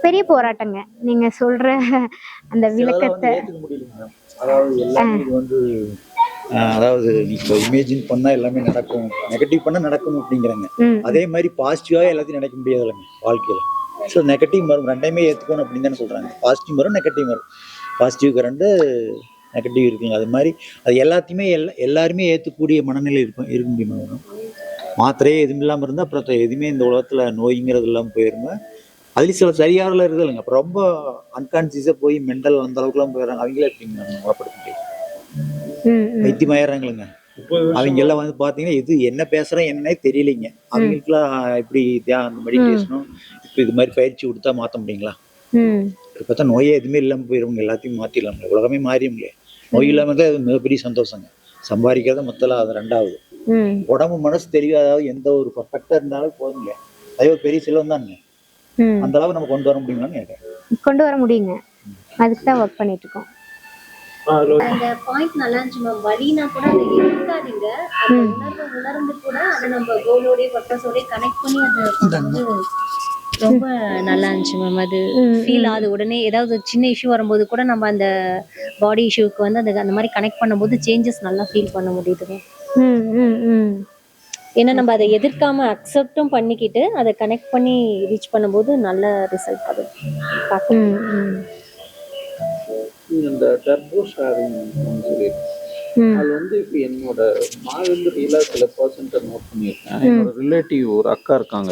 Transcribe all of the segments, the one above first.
பெரிய போராட்டங்க. நீங்க சொல்ற அந்த விளக்கத்தை அதாவது எல்லாமே இது வந்து அதாவது இப்போ இமேஜின் பண்ணா எல்லாமே நடக்கும், நெகட்டிவ் பண்ணா நடக்கும் அப்படிங்கிறாங்க. அதே மாதிரி பாசிட்டிவாக எல்லாத்தையும் நினைக்க முடியாது இல்லைங்க வாழ்க்கையில். ஸோ நெகட்டிவ் வரும், ரெண்டையுமே ஏற்றுக்கணும் அப்படின்னு தானே சொல்கிறாங்க. பாசிட்டிவ் வரும், நெகட்டிவ் வரும். பாசிட்டிவ் கரண்டு நெகட்டிவ் இருக்குங்க. அது மாதிரி அது எல்லாத்தையுமே எல்லாருமே ஏற்றக்கூடிய மனநிலை இருக்க முடியுமா? வரும் மாத்திரையே எதுவும் இல்லாமல் இருந்தால் அப்புறம் எதுவுமே இந்த உலகத்தில் நோய்ங்கிறது இல்லாமல் போயிருங்க. அதுலேயும் சில சரியாகலாம் இருக்குது இல்லைங்க. அப்புறம் ரொம்ப அன்கான்சியஸாக போய் மென்டல் அந்த அளவுக்குலாம் போயிடுறாங்க. அவங்களே எப்படிங்க குணப்படுத்த முடியும்? வைத்தியமாயிடுறாங்களுங்க. அவங்க எல்லாம் வந்து பாத்தீங்கன்னா இது என்ன பேசுறேன் என்னன்னே தெரியலைங்க. அவங்களுக்குலாம் இப்படி அந்த மெடிடேஷனும் இப்போ இது மாதிரி பயிற்சி கொடுத்தா மாற்ற முடியுங்களா? இப்போ பார்த்தா நோயே எதுவுமே இல்லாமல் போயிடுவாங்க. எல்லாத்தையும் மாற்றிடலாம், உலகமே மாறிடும்ல. நோய் இல்லாமல் தான் அது மிகப்பெரிய சந்தோஷங்க. சம்பாதிக்கிறத மொத்தம் அது ரெண்டாவது. உடம்பு மனசு தெரியாத எந்த ஒரு பர்ஃபெக்டா இருந்தாலும் போதுங்க. அதே ஒரு பெரிய செல்வம் தானுங்க. அந்த அளவு நம்ம கொண்டு வர முடியுமான்னு கேட்குறேன். கொண்டு வர முடியுங்க. அதுக்கு தான் ஒர்க் பண்ணிட்டு இருக்கோம். அந்த பாயிண்ட் நல்லா இருந்துச்சு மேம். வலினா கூட அதை எடுக்காதீங்க, அந்த உணர்வை உணர்ந்து கூட அதை நம்ம கோலோடைய பர்பஸோடய கனெக்ட் பண்ணி அதை வந்து ரொம்ப நல்லா இருந்துச்சு மேம். அது ஃபீல் ஆகுது உடனே. ஏதாவது சின்ன இஷ்யூ வரும்போது கூட நம்ம அந்த பாடி இஷ்யூக்கு வந்து அந்த மாதிரி கனெக்ட் பண்ணும்போது சேஞ்சஸ் நல்லா ஃபீல் பண்ண முடியுது. ஏன்னா நம்ம அதை எதிர்க்காம அக்செப்டும் பண்ணிக்கிட்டு அதை கனெக்ட் பண்ணி ரீச் பண்ணும்போது நல்ல ரிசல்ட் அது பார்க்கணும். இந்த டர்போ ஷேரிங் அது வந்து இப்போ என்னோட நான் வந்து ரியலாக சில பர்சன்ட்டை நோட் பண்ணியிருக்கேன். என்னோட ரிலேட்டிவ் ஒரு அக்கா இருக்காங்க,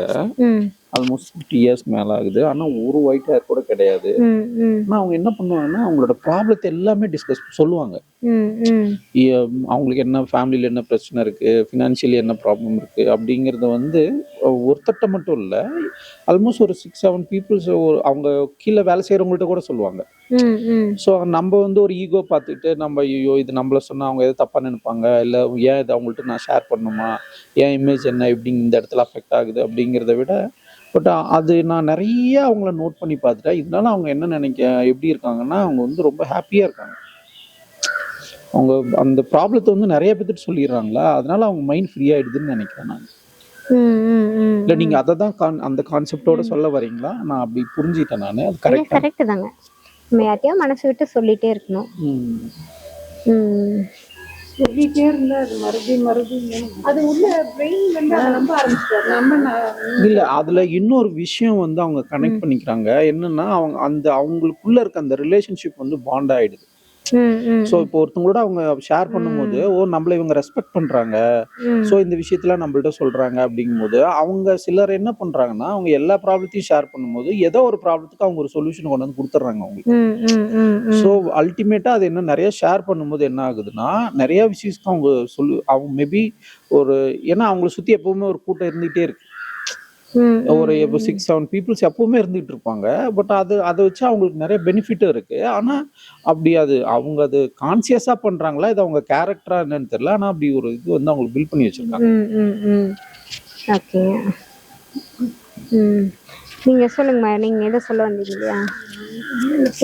ஆல்மோஸ்ட் 50 இயர்ஸ் மேலே ஆகுது. ஆனால் ஒரு ஒயிட் ஹேர் கூட கிடையாது. ஆனால் அவங்க என்ன பண்ணுவாங்கன்னா அவங்களோட ப்ராப்ளத்தை எல்லாமே டிஸ்கஸ் சொல்லுவாங்க. அவங்களுக்கு என்ன ஃபேமிலியில் என்ன பிரச்சனை இருக்குது, ஃபினான்ஷியலி என்ன ப்ராப்ளம் இருக்குது அப்படிங்கிறத வந்து ஒருத்தட்ட மட்டும் இல்லை, ஆல்மோஸ்ட் ஒரு 6-7 பீப்புள்ஸ் அவங்க கீழே வேலை செய்கிறவங்கள்ட்ட கூட சொல்லுவாங்க. ஸோ நம்ம வந்து ஒரு ஈகோ பார்த்துட்டு நம்ம ஐயோ இது நம்மள சொன்னால் அவங்க எதாவது தப்பாக நினைப்பாங்க, இல்லை ஏன் இது அவங்கள்ட்ட நான் ஷேர் பண்ணணுமா, ஏன் இமேஜ் என்ன இப்படி இந்த இடத்துல அஃபெக்ட் ஆகுது அப்படிங்கிறத விட, பட் அது நான் நிறைய அவங்கள நோட் பண்ணி பார்த்துட்டேன். இதனால அவங்க என்ன எப்படி இருக்காங்கன்னா அவங்க வந்து ரொம்ப ஹாப்பியாக இருக்காங்க. அவங்க அந்த ப்ராப்ளத்தை வந்து நிறைய பேர்த்துட்டு சொல்லிடுறாங்களா, அதனால அவங்க மைண்ட் ஃப்ரீ ஆயிடுதுன்னு நினைக்கிறேன் நான். இல்லை நீங்கள் அதை தான் அந்த கான்செப்டோட சொல்ல வரீங்களா? நான் அப்படி புரிஞ்சுட்டேன் நான். அது கரெக்ட் தாங்க. யார்ட்டையும் மனசு விட்டு சொல்லிட்டே இருக்கணும். சொல்லிட்டே இருந்தா அது மறுபடியும் அது உள்ள பிரெயின் வந்து அதை நம்ப ஆரம்பிச்சிட்டாரு. நம்ம இல்ல அதுல இன்னொரு விஷயம் வந்து அவங்க கனெக்ட் பண்ணிக்கிறாங்க. என்னன்னா அவங்களுக்குள்ள இருக்க அந்த ரிலேஷன்ஷிப் வந்து பாண்ட் ஆயிடுது. ஸோ இப்போ ஒருத்தவங்களோட அவங்க ஷேர் பண்ணும்போது நம்மள இவங்க ரெஸ்பெக்ட் பண்றாங்க, ஸோ இந்த விஷயத்துல நம்மள்ட்ட சொல்றாங்க அப்படிங்கும்போது அவங்க சிலர் என்ன பண்றாங்கன்னா அவங்க எல்லா ப்ராப்ளத்தையும் ஷேர் பண்ணும்போது ஏதோ ஒரு ப்ராப்ளத்துக்கு அவங்க ஒரு சொல்யூஷன் கொண்டு வந்து கொடுத்துட்றாங்க அவங்களுக்கு. ஸோ அல்டிமேட்டா அது என்ன நிறைய ஷேர் பண்ணும்போது என்ன ஆகுதுன்னா நிறைய விஷயத்துக்கு அவங்க மேபி ஒரு ஏன்னா அவங்கள சுத்தி எப்பவுமே ஒரு கூட்டம் இருந்துகிட்டே இருக்கு. ஒரு 6-7 பீப்புள்ஸ் எப்பவுமே இருந்துட்டு இருப்பாங்க. பட் அதை வச்சு அவங்களுக்கு நிறைய பெனிஃபிட்டும் இருக்கு. ஆனா அப்படி அவங்க அது கான்சியஸா பண்றாங்களா, இது அவங்க கேரக்டரா என்னன்னு தெரியல. ஆனா அப்படி ஒரு இது வந்து அவங்களுக்கு பில்ட் பண்ணி வச்சிருக்காங்க. நீங்க சொல்லுங்கம்மா, நீங்க எதை சொல்ல வந்தீங்க இல்லையா?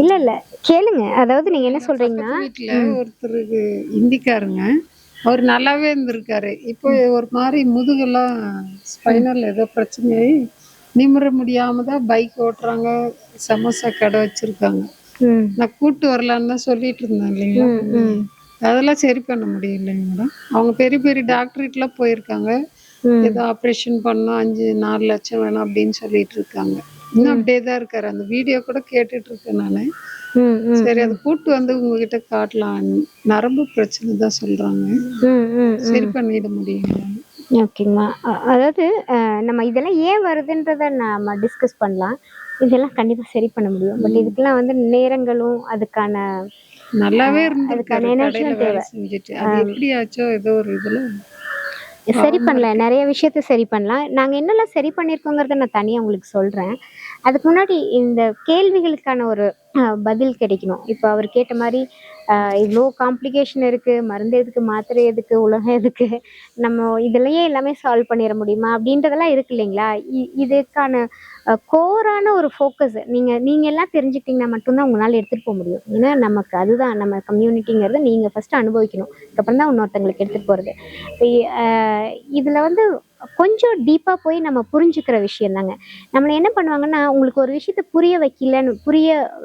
இல்ல கேளுங்க. அதாவது நீங்க என்ன சொல்றீங்கன்னா வீட்டுல ஒருத்தருக்கு இந்திக்காருங்க, அவர் நல்லாவே இருந்திருக்காரு. இப்போ ஒரு மாதிரி முதுகெல்லாம் ஸ்பைனல் ஏதோ பிரச்சனையாகி நிமிர முடியாம தான் பைக் ஓட்டுறாங்க, சமோசா கடை வச்சிருக்காங்க. நான் கூட்டு வரலான்னு தான் சொல்லிட்டு இருந்தேன் இல்லைங்களா. அதெல்லாம் சரி பண்ண முடியலைங்க மேடம். அவங்க பெரிய பெரிய டாக்டர்கிட்டலாம் போயிருக்காங்க, ஏதோ ஆப்ரேஷன் பண்ணோம் 5-4 லட்சம் வேணும் அப்படின்னு சொல்லிட்டு இருக்காங்க. இன்னும் அப்படியே தான் இருக்காரு. அந்த வீடியோ கூட கேட்டுட்டு இருக்கேன் நானு. சரி அதை கூட்டு வந்து உங்ககிட்ட காட்டலாம். நரம்பு பிரச்சனை தான் சொல்றாங்க, சரி பண்ணிட முடியுங்க. ஓகேங்கம்மா. அதாவது நம்ம இதெல்லாம் ஏன் வருதுன்றத நம்ம டிஸ்கஸ் பண்ணலாம். இதெல்லாம் கண்டிப்பா சரி பண்ண முடியும். பட் இதுக்கெல்லாம் வந்து நேரங்களும் அதுக்கான நல்லாவே இருந்திருக்காரு கடையில வேலை செஞ்சுட்டு. அது எப்படி ஆச்சோ ஏதோ ஒரு இதுல சரி பண்ணலாம். நிறைய விஷயத்த சரி பண்ணலாம். நாங்க என்னெல்லாம் சரி பண்ணியிருக்கோங்கிறத நான் தனியாக உங்களுக்கு சொல்கிறேன். அதுக்கு முன்னாடி இந்த கேள்விகளுக்கான ஒரு பதில் கிடைக்கணும். இப்போ அவர் கேட்ட மாதிரி இவ்வளோ காம்ப்ளிகேஷன் இருக்குது, மருந்து எதுக்கு, மாத்திரை எதுக்கு, உலகம் எதுக்கு, நம்ம இதுலயே எல்லாமே சால்வ் பண்ணிட முடியுமா அப்படின்றதெல்லாம் இருக்கு இல்லைங்களா. இதுக்கான கோரான ஒரு ஃபோக்கஸ் நீங்கள் எல்லாம் தெரிஞ்சுக்கிட்டிங்கன்னா மட்டும்தான் உங்களால் எடுத்துகிட்டு போக முடியும். ஏன்னா நமக்கு அதுதான் நம்ம கம்யூனிட்டிங்கிறது நீங்கள் ஃபஸ்ட்டு அனுபவிக்கணும், அதுக்கப்புறம் தான் இன்னொருத்தங்களுக்கு எடுத்துகிட்டு போகிறது. இதில் வந்து கொஞ்சம் டீப்பாக போய் நம்ம புரிஞ்சுக்கிற விஷயம் தாங்க. நம்மளை என்ன பண்ணுவாங்கன்னா, உங்களுக்கு ஒரு விஷயத்த புரிய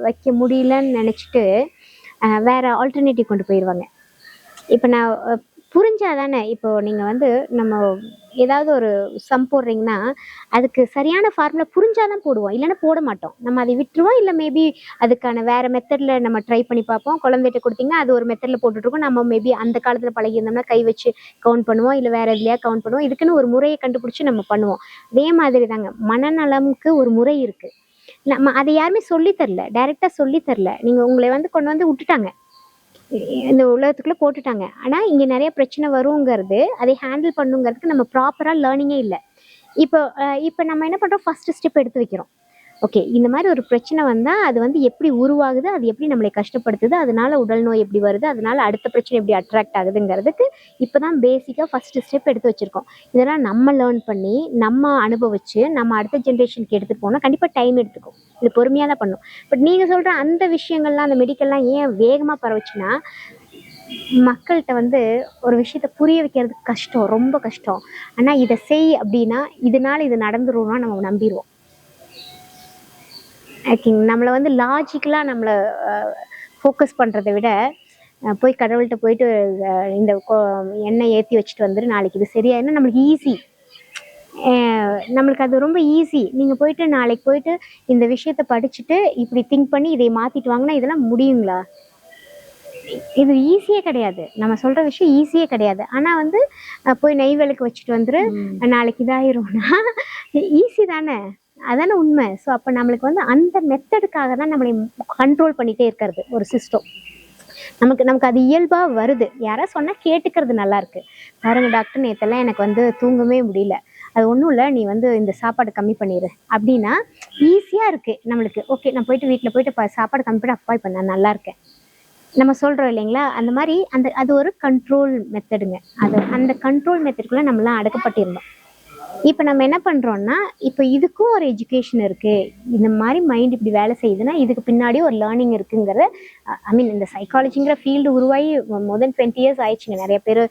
வைக்க முடியலன்னு நினச்சிட்டு வேற ஆல்டர்னேட்டிவ் கொண்டு போயிடுவாங்க. இப்போ நான் புரிஞ்சாதானே, இப்போ நீங்கள் வந்து நம்ம ஏதாவது ஒரு சம் போடுறீங்கன்னா அதுக்கு சரியான ஃபார்முலா புரிஞ்சாதான் போடுவோம், இல்லைன்னா போட மாட்டோம். நம்ம அதை விட்டுருவோம், இல்லை மேபி அதுக்கான வேற மெத்தடில் நம்ம ட்ரை பண்ணி பார்ப்போம். குழந்தைகிட்ட கொடுத்தீங்கன்னா அது ஒரு மெத்தடில் போட்டுட்ருக்கோம். நம்ம மேபி அந்த காலத்தில் பழகியிருந்தோம்னா கை வச்சு கவுண்ட் பண்ணுவோம், இல்லை வேற எதுலையா கவுண்ட் பண்ணுவோம். இதுக்குன்னு ஒரு முறையை கண்டுபிடிச்சி நம்ம பண்ணுவோம். அதே மாதிரி தாங்க மனநலமுக்கு ஒரு முறை இருக்குது. நம்ம அதை யாருமே சொல்லித்தரல, டைரெக்டாக சொல்லித்தரல. நீங்கள் உங்களை வந்து கொண்டு வந்து விட்டுட்டாங்க, இந்த உலகத்துக்குள்ளே போட்டுட்டாங்க. ஆனால் இங்கே நிறைய பிரச்சனை வருங்கிறது, அதை ஹேண்டில் பண்ணுங்கிறதுக்கு நம்ம ப்ராப்பராக லேர்னிங்கே இல்லை. இப்போ நம்ம என்ன பண்ணுறோம், ஃபஸ்ட்டு ஸ்டெப் எடுத்து வைக்கிறோம். ஓகே, இந்த மாதிரி ஒரு பிரச்சனை வந்தால் அது வந்து எப்படி உருவாகுது, அது எப்படி நம்மளை கஷ்டப்படுத்துது, அதனால உடல் நோய் எப்படி வருது, அதனால அடுத்த பிரச்சனை எப்படி அட்ராக்ட் ஆகுதுங்கிறதுக்கு இப்போ தான் பேசிக்காக ஃபஸ்ட்டு ஸ்டெப் எடுத்து வச்சுருக்கோம். இதெல்லாம் நம்ம லேர்ன் பண்ணி நம்ம அனுபவிச்சு நம்ம அடுத்த ஜென்ரேஷனுக்கு எடுத்துகிட்டு போனால் கண்டிப்பாக டைம் எடுத்துக்கும். இது பொறுமையாக தான் பண்ணும். பட் நீங்கள் சொல்கிற அந்த விஷயங்கள்லாம், அந்த மெடிக்கல்லாம் ஏன் வேகமாக பரவுச்சுன்னா, மக்கள்கிட்ட வந்து ஒரு விஷயத்த புரிய வைக்கிறதுக்கு கஷ்டம், ரொம்ப கஷ்டம். ஆனால் இதை செய் அப்படின்னா இதனால இது நடந்துரும்னா நம்ம நம்பிடுவோம். ஓகேங்க, நம்மளை வந்து லாஜிக்கலாக நம்மளை ஃபோக்கஸ் பண்ணுறதை விட போய் கடவுள்கிட்ட போயிட்டு இந்த எண்ணெய் ஏற்றி வச்சுட்டு வந்துரு, நாளைக்கு இது சரியாயினா நம்மளுக்கு ஈஸி. நம்மளுக்கு அது ரொம்ப ஈஸி. நீங்கள் போயிட்டு நாளைக்கு போயிட்டு இந்த விஷயத்த படிச்சுட்டு இப்படி திங்க் பண்ணி இதை மாற்றிட்டு வாங்கினா இதெல்லாம் முடியுங்களா? இது ஈஸியே கிடையாது. நம்ம சொல்கிற விஷயம் ஈஸியே கிடையாது. ஆனால் வந்து போய் நெய் விளக்கு வச்சுட்டு வந்துரு, நாளைக்கு இதாயிரும்னா ஈஸி தானே, அதானே உண்மை. ஸோ அப்போ நம்மளுக்கு வந்து அந்த மெத்தடுக்காக தான் நம்மளை கண்ட்ரோல் பண்ணிகிட்டே இருக்கிறது ஒரு சிஸ்டம். நமக்கு அது இயல்பாக வருது. யாராவது சொன்னால் கேட்டுக்கிறது நல்லா இருக்கு. பாருங்க டாக்டர், நேற்றெல்லாம் எனக்கு வந்து தூங்கவே முடியல, அது ஒன்றும் இல்லை, நீ வந்து இந்த சாப்பாடு கம்மி பண்ணிடு அப்படின்னா ஈஸியாக இருக்குது நம்மளுக்கு. ஓகே, நான் போயிட்டு வீட்டில் போயிட்டு சாப்பாடு கம்மி பண்ணி, அப்பா இப்போ நான் நல்லா இருக்கேன் நம்ம சொல்கிறோம் இல்லைங்களா. அந்த மாதிரி அது ஒரு கண்ட்ரோல் மெத்தடுங்க. அந்த கண்ட்ரோல் மெத்தடுக்குள்ளே நம்மளாம் அடக்கப்பட்டிருந்தோம். இப்போ நம்ம என்ன பண்ணுறோன்னா, இப்போ இதுக்கும் ஒரு எஜுகேஷன் இருக்குது. இந்த மாதிரி மைண்ட் இப்படி வேலை செய்யுதுன்னா இதுக்கு பின்னாடி ஒரு லேர்னிங் இருக்குங்கிறத, இந்த சைக்காலஜிங்கிற ஃபீல்டு உருவாகி more than 20 years ஆயிடுச்சுங்க. நிறைய பேர்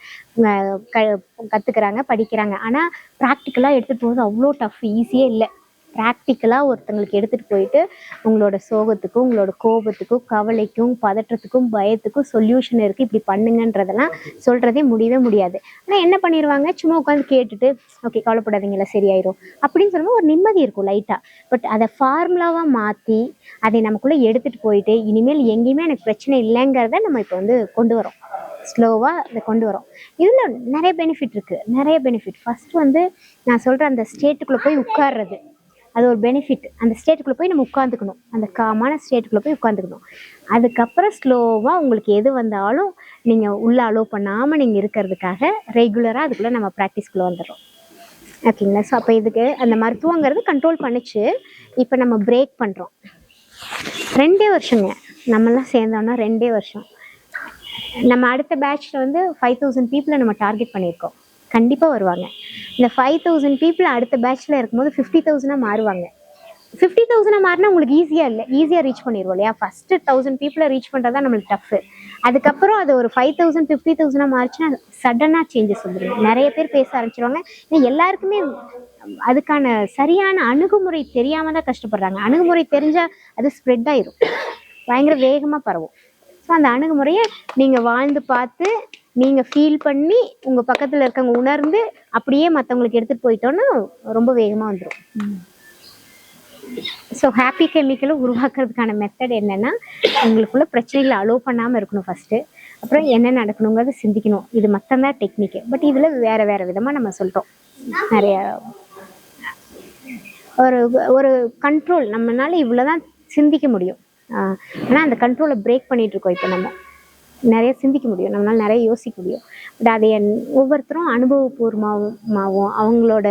கற்றுக்குறாங்க, படிக்கிறாங்க. ஆனால் ப்ராக்டிக்கலாக எடுத்துகிட்டு போகிறது அவ்வளோ டஃப், ஈஸியே இல்லை. ப்ராக்டிக்கலாக ஒருத்தங்களுக்கு எடுத்துகிட்டு போயிட்டு உங்களோட சோகத்துக்கும், உங்களோட கோபத்துக்கும், கவலைக்கும், பதற்றத்துக்கும், பயத்துக்கும் சொல்யூஷன் இருக்குது, இப்படி பண்ணுங்கன்றதெல்லாம் சொல்கிறதே முடியவே முடியாது. ஆனால் என்ன பண்ணிடுவாங்க, சும்மா உட்காந்து கேட்டுட்டு ஓகே கவலைப்படாதீங்களா சரியாயிரும் அப்படின்னு சொல்லும்போது ஒரு நிம்மதி இருக்கும் லைட்டாக. பட் அதை ஃபார்முலாவாக மாற்றி அதை நமக்குள்ளே எடுத்துகிட்டு போயிட்டு இனிமேல் எங்கேயுமே எனக்கு பிரச்சனை இல்லைங்கிறத நம்ம இப்போ வந்து கொண்டு வரோம். ஸ்லோவாக இதை கொண்டு வரோம். இதில் நிறைய பெனிஃபிட் இருக்குது, நிறைய பெனிஃபிட். ஃபஸ்ட்டு வந்து நான் சொல்கிற அந்த ஸ்டேட்டுக்குள்ளே போய் உட்கார்றது, அது ஒரு பெனிஃபிட். அந்த ஸ்டேட்டுக்குள்ளே போய் நம்ம உட்காந்துக்கணும், அந்த காமான ஸ்டேட்டுக்குள்ளே போய் உட்காந்துக்கணும். அதுக்கப்புறம் ஸ்லோவாக உங்களுக்கு எது வந்தாலும் நீங்கள் உள்ளே அலோவ் பண்ணாமல் நீங்கள் இருக்கிறதுக்காக ரெகுலராக அதுக்குள்ளே நம்ம ப்ராக்டிஸ்குள்ளே வந்துடுறோம். ஓகேங்களா. ஸோ அப்போ இதுக்கு அந்த மருத்துவங்கிறது கண்ட்ரோல் பண்ணிச்சு. இப்போ நம்ம பிரேக் பண்ணுறோம். 2 வருஷங்க நம்மெல்லாம் சேர்ந்தோன்னா, 2 வருஷம். நம்ம அடுத்த பேட்சில் வந்து 5000 பீப்புளை நம்ம டார்கெட் பண்ணியிருக்கோம். கண்டிப்பாக வருவாங்க. இந்த 5000 பீப்புள் அடுத்த பேட்சில் இருக்கும்போது 50,000 மாறுவாங்க. 50,000 மாறினா உங்களுக்கு ஈஸியாக ரீச் பண்ணிடுவோம் இல்லையா. ஃபஸ்ட்டு 1000 பீப்புளை ரீச் பண்ணுறது தான் நம்மளுக்கு டஃப்பு. அதுக்கப்புறம் அது ஒரு 5000 50,000 மாறிச்சுன்னா சடனாக சேஞ்சஸ் வந்துடும். நிறைய பேர் பேச ஆரம்பிச்சிருவாங்க. எல்லாருக்குமே அதுக்கான சரியான அணுகுமுறை தெரியாமல் தான் கஷ்டப்படுறாங்க. அணுகுமுறை தெரிஞ்சால் அது ஸ்ப்ரெட் ஆயிரும், பயங்கர வேகமாக பரவும். ஸோ அந்த அணுகுமுறையை நீங்கள் வாழ்ந்து பார்த்து நீங்கள் ஃபீல் பண்ணி உங்கள் பக்கத்தில் இருக்கவங்க உணர்ந்து அப்படியே மற்றவங்களுக்கு எடுத்துகிட்டு போயிட்டோன்னா ரொம்ப வேகமாக வந்துடும். ஸோ ஹாப்பி கெமிக்கலை உருவாக்குறதுக்கான மெத்தட் என்னென்னா, உங்களுக்குள்ள பிரச்சனைகளை அலோவ் பண்ணாமல் இருக்கணும் ஃபஸ்ட்டு. அப்புறம் என்ன நடக்கணுங்கிறத சிந்திக்கணும். இது மட்டும்தான் டெக்னிக்கு. பட் இதில் வேறு வேறு விதமாக நம்ம சொல்கிறோம். நிறைய ஒரு கண்ட்ரோல், நம்மளால இவ்வளோ தான் சிந்திக்க முடியும். ஆனால் அந்த கண்ட்ரோலை பிரேக் பண்ணிகிட்ருக்கோம். இப்போ நம்ம நிறைய சிந்திக்க முடியும், நம்மளால் நிறைய யோசிக்க முடியும். பட் அதை ஒவ்வொருத்தரும் அனுபவபூர்வமாகவும் அவங்களோட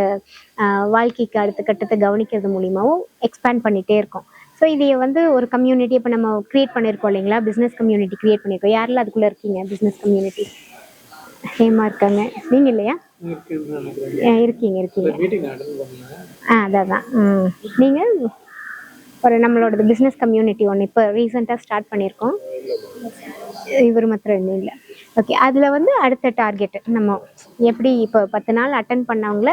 வாழ்க்கைக்கு அடுத்த கட்டத்தை கவனிக்கிறது மூலியமாகவும் எக்ஸ்பேண்ட் பண்ணிகிட்டே இருக்கோம். ஸோ ஸோ இதை வந்து ஒரு கம்யூனிட்டி இப்போ நம்ம க்ரியேட் பண்ணியிருக்கோம் இல்லைங்களா, பிஸ்னஸ் கம்யூனிட்டி க்ரியேட் பண்ணியிருக்கோம். யாரெல்லாம் அதுக்குள்ளே இருக்கீங்க பிஸ்னஸ் கம்யூனிட்டி? ஹேமா இருக்காங்க, நீங்கள் இல்லையா? இருக்கீங்க. அதான். நீங்கள் ஒரு நம்மளோட பிஸ்னஸ் கம்யூனிட்டி ஒன்று இப்போ ரீசெண்டாக ஸ்டார்ட் பண்ணியிருக்கோம். இவர் மாத்திரம் இல்லை. ஓகே, அதில் வந்து அடுத்த டார்கெட் நம்ம எப்படி இப்போ 10 நாள் அட்டன் பண்ணவங்கள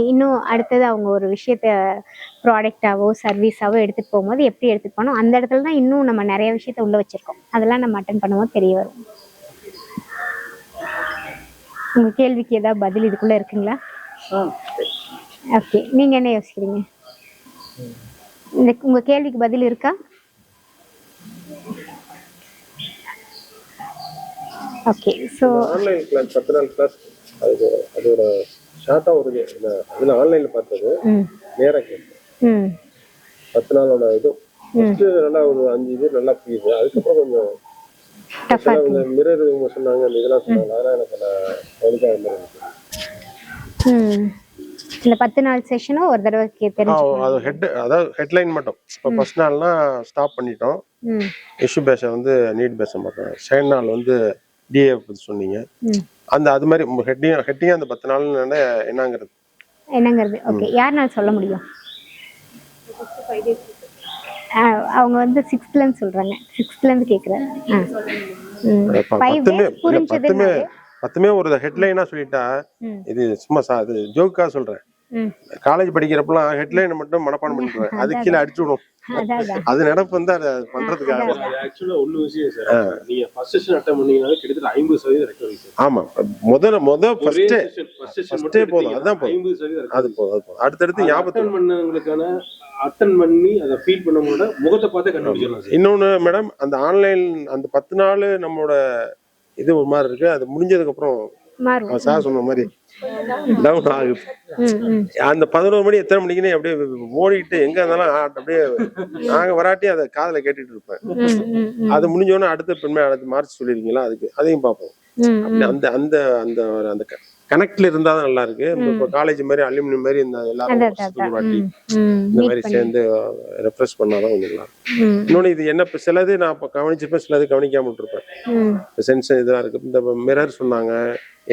இன்னும் அடுத்தது அவங்க ஒரு விஷயத்த ப்ராடக்டாவோ சர்வீஸாவோ எடுத்துகிட்டு போகும்போது எப்படி எடுத்துகிட்டு போனோம், அந்த இடத்துல தான் இன்னும் நம்ம நிறைய விஷயத்த உள்ளே வச்சுருக்கோம். அதெல்லாம் நம்ம அட்டன் பண்ணும்போது தெரிய வரும். உங்கள் கேள்விக்கு ஏதாவது பதில் இதுக்குள்ளே இருக்குங்களா? ஓகே, நீங்கள் என்ன யோசிக்கிறீங்க? உங்கள் கேள்விக்கு பதில் இருக்கா? ஓகே, ஸோ ஆன்லைன் கிளாஸ் 10 நாள் கிளாஸ் அதோட ஷார்ட்டா ஒரு அதுல ஆன்லைன்ல பார்த்தது நேரா கேட்டேன். 10 நாளோட இது ஃபர்ஸ்ட் நல்லா ஒரு 5 இது நல்லா புரியுது. அதுக்கப்புறம் கொஞ்சம் மிரர் இவங்க சொன்னாங்க, இதெல்லாம் சொன்னாங்க, அதெல்லாம் எனக்கு நான் கவனிக்காத மாதிரி இருக்கு. இந்த 10 நாள் செஷனும் ஒரு தடவை தெரிஞ்சுக்கணும். அது அதாவது ஹெட்லைன் மட்டும். இப்போ ஃபர்ஸ்ட் நாள்னா ஸ்டாப் பண்ணிட்டோம், இஷ்யூ பேஸை வந்து நீட் பேச மாட்டோம். செகண்ட் நாள் வந்து டிஏ பத்தி சொன்னீங்க. அந்த அது மாதிரி ஹெட்டிங் அந்த 10 நாள் என்னங்கிறது ஓகே, யாருனால சொல்ல முடியும்? அவங்க வந்து 6th சொல்றாங்க. 6th கேக்குறாங்க. 5 days புரிஞ்சது. 10மே ஒரு ஹெட்லைனா சொல்லிட்டா இது சும்மா இது ஜோக்கா சொல்றேன். காலேஜ் படிக்கிறப்பெல்லாம் ஹெட்லைன் மட்டும் மனப்பாடம் பண்ணிடுவேன், அது கீழே அடிச்சு விடும். அது நடப்பு வந்து அதை பண்றதுக்காக. ஆக்சுவலா ஒண்ணு விஷயம் சார், நீங்க ஃபர்ஸ்ட் செஷன் அட்டெண்ட் பண்ணீங்கனால கிட்டத்தட்ட 50% ரெக்கவரி சார். ஆமா, முதல்ல ஃபர்ஸ்டே போதும், அதுதான் போதும், 50% அது போதும். அடுத்தடுத்து ஞாபகம் பண்ணவங்களுக்கான அட்டெண்ட் பண்ணி அதை ஃபீல் பண்ணும்போது முகத்தை பார்த்து கண்டுபிடிச்சிடலாம். இன்னொன்னு மேடம், அந்த ஆன்லைன் அந்த 10 நாள் நம்மளோட இது ஒரு மாதிரி இருக்கு. அது முடிஞ்சதுக்கு அப்புறம் சார் சொன்ன மாதிரி டவுன் ஆகுது. அந்த 11 மணி எத்தனை மணிக்குன்னு அப்படியே ஓடிட்டு எங்க இருந்தாலும் அப்படியே நாங்க வராட்டி அதை காதுல கேட்டுட்டு இருப்பேன். அது முடிஞ்சோடனே அடுத்த பெண்மை அடுத்து மார்ச் சொல்லிருக்கீங்களா, அதுக்கு அதையும் பார்ப்போம். அந்த அந்த அந்த அந்த கனெக்ட்ல இருந்தாதான் நல்லா இருக்கு. இப்போ காலேஜ் மாதிரி அலுமினி மாதிரி இந்த எல்லாரும் வாட்டி இந்த மாதிரி சேர்ந்து ரெஃப்ரெஷ் பண்ணாதான் கொஞ்சம் நல்லா இருக்கும். இன்னொன்னு இது என்ன சிலது நான் கவனிச்சிருப்பேன், சிலது கவனிக்காம விட்டுருப்பேன். சென்ஸ் இதெல்லாம் இருக்கு. இந்த மிரர் சொன்னாங்க,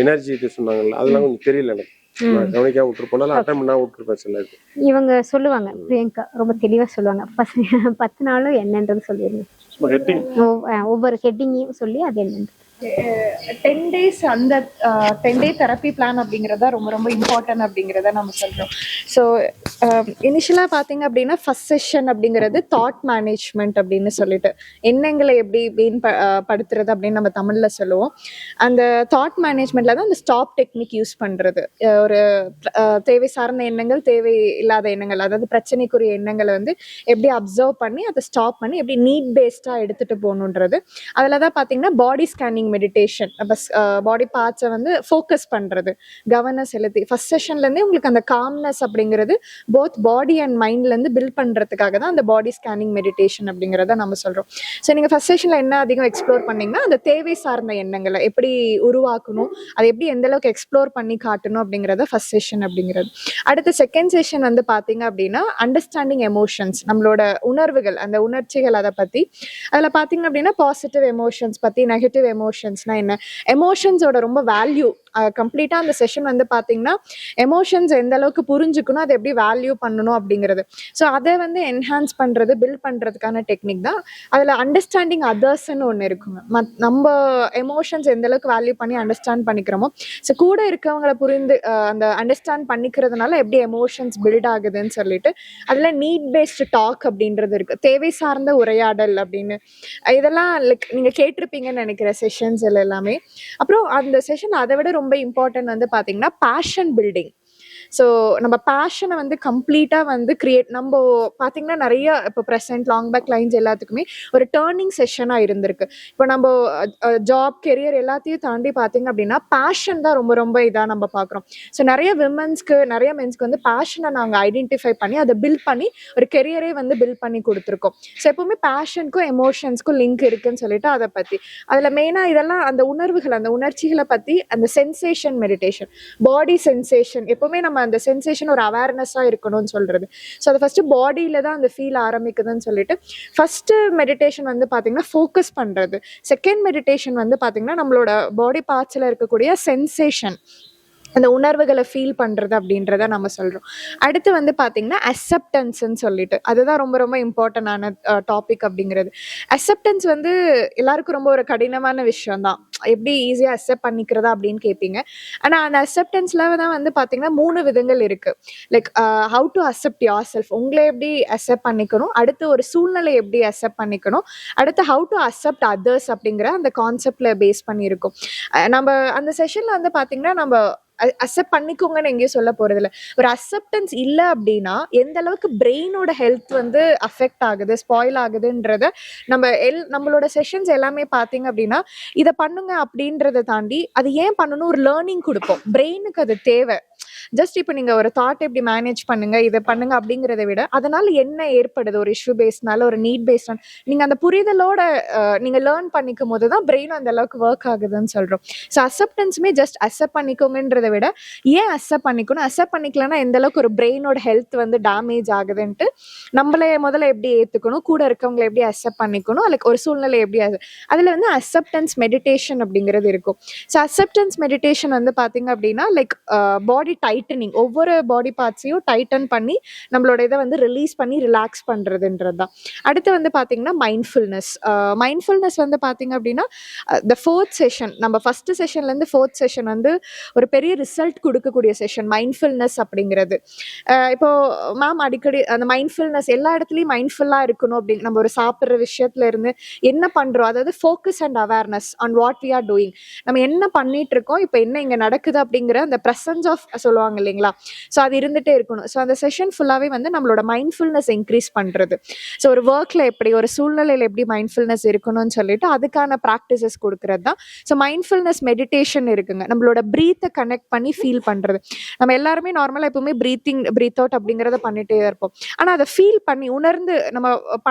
எனர்ஜி இது சொன்னாங்கல்ல, அதெல்லாம் கொஞ்சம் தெரியல எனக்கு. நான் கவனிக்காம விட்டுருப்போம், அட்டன் பண்ணா விட்டுருப்பேன். சிலது இவங்க சொல்லுவாங்க, பிரியங்கா ரொம்ப தெளிவா சொல்லுவாங்க. 10 நாளும் என்னன்றது சொல்லிடுங்க. ஒவ்வொரு ஹெட்டிங்கையும் சொல்லி அது என்னன்னு 10 days அந்த 10 day தெரப்பி பிளான் அப்படிங்கிறதா ரொம்ப ரொம்ப இம்பார்ட்டன்ட் அப்படிங்கிறத நம்ம சொல்கிறோம். ஸோ இனிஷியலாக பார்த்தீங்க அப்படின்னா ஃபர்ஸ்ட் செஷன் அப்படிங்கிறது தாட் மேனேஜ்மெண்ட் அப்படின்னு சொல்லிட்டு எண்ணங்களை எப்படி படுத்துறது அப்படின்னு நம்ம தமிழில் சொல்லுவோம். அந்த தாட் மேனேஜ்மெண்ட்டில் தான் அந்த ஸ்டாப் டெக்னிக் யூஸ் பண்ணுறது. ஒரு தேவை சார்ந்த எண்ணங்கள், தேவை இல்லாத எண்ணங்கள், அதாவது பிரச்சனைக்குரிய எண்ணங்களை வந்து எப்படி அப்சர்வ் பண்ணி அதை ஸ்டாப் பண்ணி எப்படி நீட் பேஸ்டாக எடுத்துகிட்டு போகணுன்றது. அதில் தான் பார்த்தீங்கன்னா பாடி ஸ்கேனிங் மெடிடேஷன், பாடி பார்ட்ஸை வந்து ஃபோக்கஸ் பண்ணுறது, கவனம் செலுத்தி ஃபர்ஸ்ட் செஷன்லேருந்தே உங்களுக்கு அந்த காம்னஸ் அப்படிங்கிறது போத் பாடி அண்ட் மைண்ட்லேருந்து பில்ட் பண்ணுறதுக்காக தான் அந்த பாடி ஸ்கேனிங் மெடிடேஷன் அப்படிங்கிறத நம்ம சொல்கிறோம். ஸோ நீங்கள் ஃபர்ஸ்ட் செஷனில் என்ன அதிகம் எக்ஸ்ப்ளோர் பண்ணிங்கன்னா அந்த தேவை சார்ந்த எண்ணங்களை எப்படி உருவாக்கணும், அதை எப்படி எந்த அளவுக்கு எக்ஸ்ப்ளோர் பண்ணி காட்டணும் அப்படிங்கிறத ஃபர்ஸ்ட் செஷன் அப்படிங்கிறது. அடுத்த செகண்ட் செஷன் வந்து பார்த்தீங்க அப்படின்னா அண்டர்ஸ்டாண்டிங் எமோஷன்ஸ், நம்மளோட உணர்வுகள், அந்த உணர்ச்சிகள், அதை பற்றி. அதில் பார்த்தீங்க அப்படின்னா பாசிட்டிவ் எமோஷன்ஸ் பற்றி, நெகட்டிவ் எமோஷன்ஸ்னா என்ன, எமோஷன்ஸோட ரொம்ப வேல்யூ கம்ப்ளீட்டாக அந்த செஷன் வந்து பார்த்தீங்கன்னா எமோஷன்ஸ் எந்த அளவுக்கு புரிஞ்சுக்கணும், அதை எப்படி வேல்யூ பண்ணணும் அப்படிங்கிறது. ஸோ அதை வந்து என்ஹான்ஸ் பண்ணுறது, பில்ட் பண்ணுறதுக்கான டெக்னிக் தான். அதில் அண்டர்ஸ்டாண்டிங் அதர்ஸ்ன்னு ஒன்று இருக்குங்க. நம்ம எமோஷன்ஸ் எந்த அளவுக்கு வேல்யூ பண்ணி அண்டர்ஸ்டாண்ட் பண்ணிக்கிறோமோ, ஸோ கூட இருக்கவங்களை புரிந்து அந்த அண்டர்ஸ்டாண்ட் பண்ணிக்கிறதுனால எப்படி எமோஷன்ஸ் பில்ட் ஆகுதுன்னு சொல்லிட்டு அதில் நீட் பேஸ்டு டாக் அப்படின்றது இருக்குது, தேவை சார்ந்த உரையாடல் அப்படின்னு. இதெல்லாம் லைக் நீங்கள் கேட்டிருப்பீங்கன்னு நினைக்கிற செஷன்ஸ் எல்லாமே. அப்புறம் அந்த செஷன் அதை விட ரொம்ப இம்பார்ட்டன்ட் வந்து பார்த்தீங்கன்னா பேஷன் பில்டிங். ஸோ நம்ம பேஷனை வந்து கம்ப்ளீட்டாக வந்து நம்ம பார்த்தீங்கன்னா நிறைய இப்போ ப்ரெசென்ட் லாங் பேக் லைன்ஸ் எல்லாத்துக்குமே ஒரு டேர்னிங் செஷனாக இருந்திருக்கு. இப்போ நம்ம ஜாப், கெரியர் எல்லாத்தையும் தாண்டி பார்த்தீங்க அப்படின்னா பேஷன் தான் ரொம்ப ரொம்ப இதாக நம்ம பார்க்குறோம். ஸோ நிறைய விமன்ஸ்க்கு, நிறைய மென்ஸ்க்கு வந்து பேஷனை நாங்கள் ஐடென்டிஃபை பண்ணி அதை பில்ட் பண்ணி ஒரு கெரியரே வந்து பில்ட் பண்ணி கொடுத்துருக்கோம். ஸோ எப்போவுமே பேஷனுக்கும் எமோஷன்ஸ்க்கும் லிங்க் இருக்குன்னு சொல்லிட்டு அதை பற்றி அதில் மெயினாக இதெல்லாம் அந்த உணர்வுகள், அந்த உணர்ச்சிகளை பற்றி, அந்த சென்சேஷன் மெடிடேஷன், பாடி சென்சேஷன். எப்போவுமே நம்ம நம்ம அந்த சென்சேஷன் ஒரு அவேர்னஸாக இருக்கணும்னு சொல்கிறது. ஸோ அது ஃபஸ்ட்டு பாடியில் தான் அந்த ஃபீல் ஆரம்பிக்குதுன்னு சொல்லிட்டு ஃபஸ்ட்டு மெடிடேஷன் வந்து பார்த்திங்கன்னா ஃபோக்கஸ் பண்ணுறது. செகண்ட் மெடிடேஷன் வந்து பார்த்திங்கன்னா நம்மளோட பாடி பார்ட்ஸில் இருக்கக்கூடிய சென்சேஷன், அந்த உணர்வுகளை ஃபீல் பண்ணுறது அப்படின்றத நம்ம சொல்கிறோம். அடுத்து வந்து பார்த்திங்கன்னா அக்செப்டன்ஸ்ன்னு சொல்லிட்டு அதுதான் ரொம்ப ரொம்ப இம்பார்ட்டண்டான டாபிக் அப்படிங்கிறது. அக்செப்டன்ஸ் வந்து எல்லாருக்கும் ரொம்ப ஒரு கடினமான விஷயம் தான். எப்படி ஈஸியாக அக்செப்ட் பண்ணிக்கிறதா அப்படின்னு கேட்பீங்க. ஆனால் அந்த அக்செப்டன்ஸில் தான் வந்து பார்த்திங்கன்னா 3 விதங்கள் இருக்குது. Like how to accept your self, உங்களை எப்படி அக்செப்ட் பண்ணிக்கணும், அடுத்து ஒரு சூழ்நிலை எப்படி அக்செப்ட் பண்ணிக்கணும், அடுத்து ஹவு டு அக்செப்ட் அதர்ஸ் அப்படிங்கிற அந்த கான்செப்டில் பேஸ் பண்ணியிருக்கோம். நம்ம அந்த செஷனில் வந்து பார்த்திங்கன்னா நம்ம அக்செப்ட் பண்ணிக்கோங்கன்னு எங்கேயும் சொல்ல போறதில்ல. ஒரு அக்செப்டன்ஸ் இல்லை அப்படின்னா எந்த அளவுக்கு பிரெயினோட ஹெல்த் வந்து அஃபெக்ட் ஆகுது, ஸ்பாயில் ஆகுதுன்றத நம்மளோட செஷன்ஸ் எல்லாமே பார்த்தீங்க அப்படின்னா இதை பண்ணுங்க அப்படின்றத தாண்டி அது ஏன் பண்ணணும் ஒரு லேர்னிங் கொடுப்போம். பிரெயினுக்கு அது தேவை. ஜஸ்ட் இப்போ நீங்கள் ஒரு தாட் எப்படி மேனேஜ் பண்ணுங்க, இதை பண்ணுங்க அப்படிங்கிறத விட அதனால என்ன ஏற்படுது, ஒரு இஷ்யூ பேஸ்னால ஒரு நீட் பேஸ்னால நீங்கள் அந்த புரிதலோட நீங்கள் லேர்ன் பண்ணிக்கும் போது தான் பிரெயின் அந்த அளவுக்கு ஒர்க் ஆகுதுன்னு சொல்கிறோம். ஸோ அக்செப்டன்ஸுமே ஜஸ்ட் அக்செப்ட் பண்ணிக்கோங்கன்றத விட ஏன் அக்செப்ட் பண்ணிக்கணும், அக்செப்ட் பண்ணிக்கலன்னா எந்த அளவுக்கு ஒரு பிரெயினோட ஹெல்த் வந்து டேமேஜ் ஆகுதுன்ட்டு நம்மளே முதல்ல எப்படி ஏற்றுக்கணும், கூட இருக்கவங்களை எப்படி அக்செப்ட் பண்ணிக்கணும், அதுக்கு ஒரு சூழ்நிலை எப்படி அதில் வந்து அக்செப்டன்ஸ் மெடிடேஷன் அப்படிங்கிறது இருக்கும். ஸோ அக்செப்டன்ஸ் மெடிடேஷன் வந்து பார்த்தீங்க அப்படின்னா லைக் பாடி டைட்டனிங், ஒவ்வொரு பாடி பார்ட்ஸையும் டைட்டன் பண்ணி நம்மளோட இதை வந்து ரிலீஸ் பண்ணி ரிலாக்ஸ் பண்ணுறதுன்றது தான். அடுத்து வந்து பார்த்தீங்கன்னா மைண்ட்ஃபுல்னஸ் வந்து பார்த்தீங்க அப்படின்னா த 4th செஷன், நம்ம ஃபஸ்ட்டு செஷன்லேருந்து 4th செஷன் வந்து ஒரு பெரிய ரிசல்ட் கொடுக்கக்கூடிய செஷன் மைண்ட்ஃபுல்னஸ் அப்படிங்கிறது. இப்போது மேம் அடிக்கடி அந்த மைண்ட்ஃபுல்னஸ் எல்லா இடத்துலையும் மைண்ட்ஃபுல்லாக இருக்கணும் அப்படின்னு நம்ம ஒரு சாப்பிட்ற விஷயத்துல இருந்து என்ன பண்ணுறோம், அதாவது focus and awareness on what we are doing, நம்ம என்ன பண்ணிட்டு இருக்கோம், இப்போ என்ன இங்கே நடக்குது அப்படிங்கிற அந்த ப்ரெசன்ஸ் ஆஃப் சொல்லுவாங்க இல்லைங்களா. ஸோ அது இருந்துகிட்டே இருக்கணும். ஸோ அந்த செஷன் ஃபுல்லாகவே வந்து நம்மளோட மைண்ட்ஃபுல்னஸ் இன்க்ரீஸ் பண்ணுறது. ஸோ ஒரு ஒர்க்கில் எப்படி, ஒரு சூழ்நிலையில் எப்படி மைண்ட்ஃபுல்னஸ் இருக்கணும்னு சொல்லிட்டு அதுக்கான ப்ராக்டிசஸ் கொடுக்குறது தான். ஸோ மைண்ட்ஃபுல்னஸ் மெடிடேஷன் இருக்குங்க. நம்மளோட ப்ரீத்தை கனெக்ட் பண்ணி ஃபீல் பண்ணுறது. நம்ம எல்லாருமே நார்மலாக எப்பவுமே ப்ரீத் அவுட் அப்படிங்கிறத பண்ணிகிட்டே தான் இருப்போம். ஆனால் அதை ஃபீல் பண்ணி உணர்ந்து நம்ம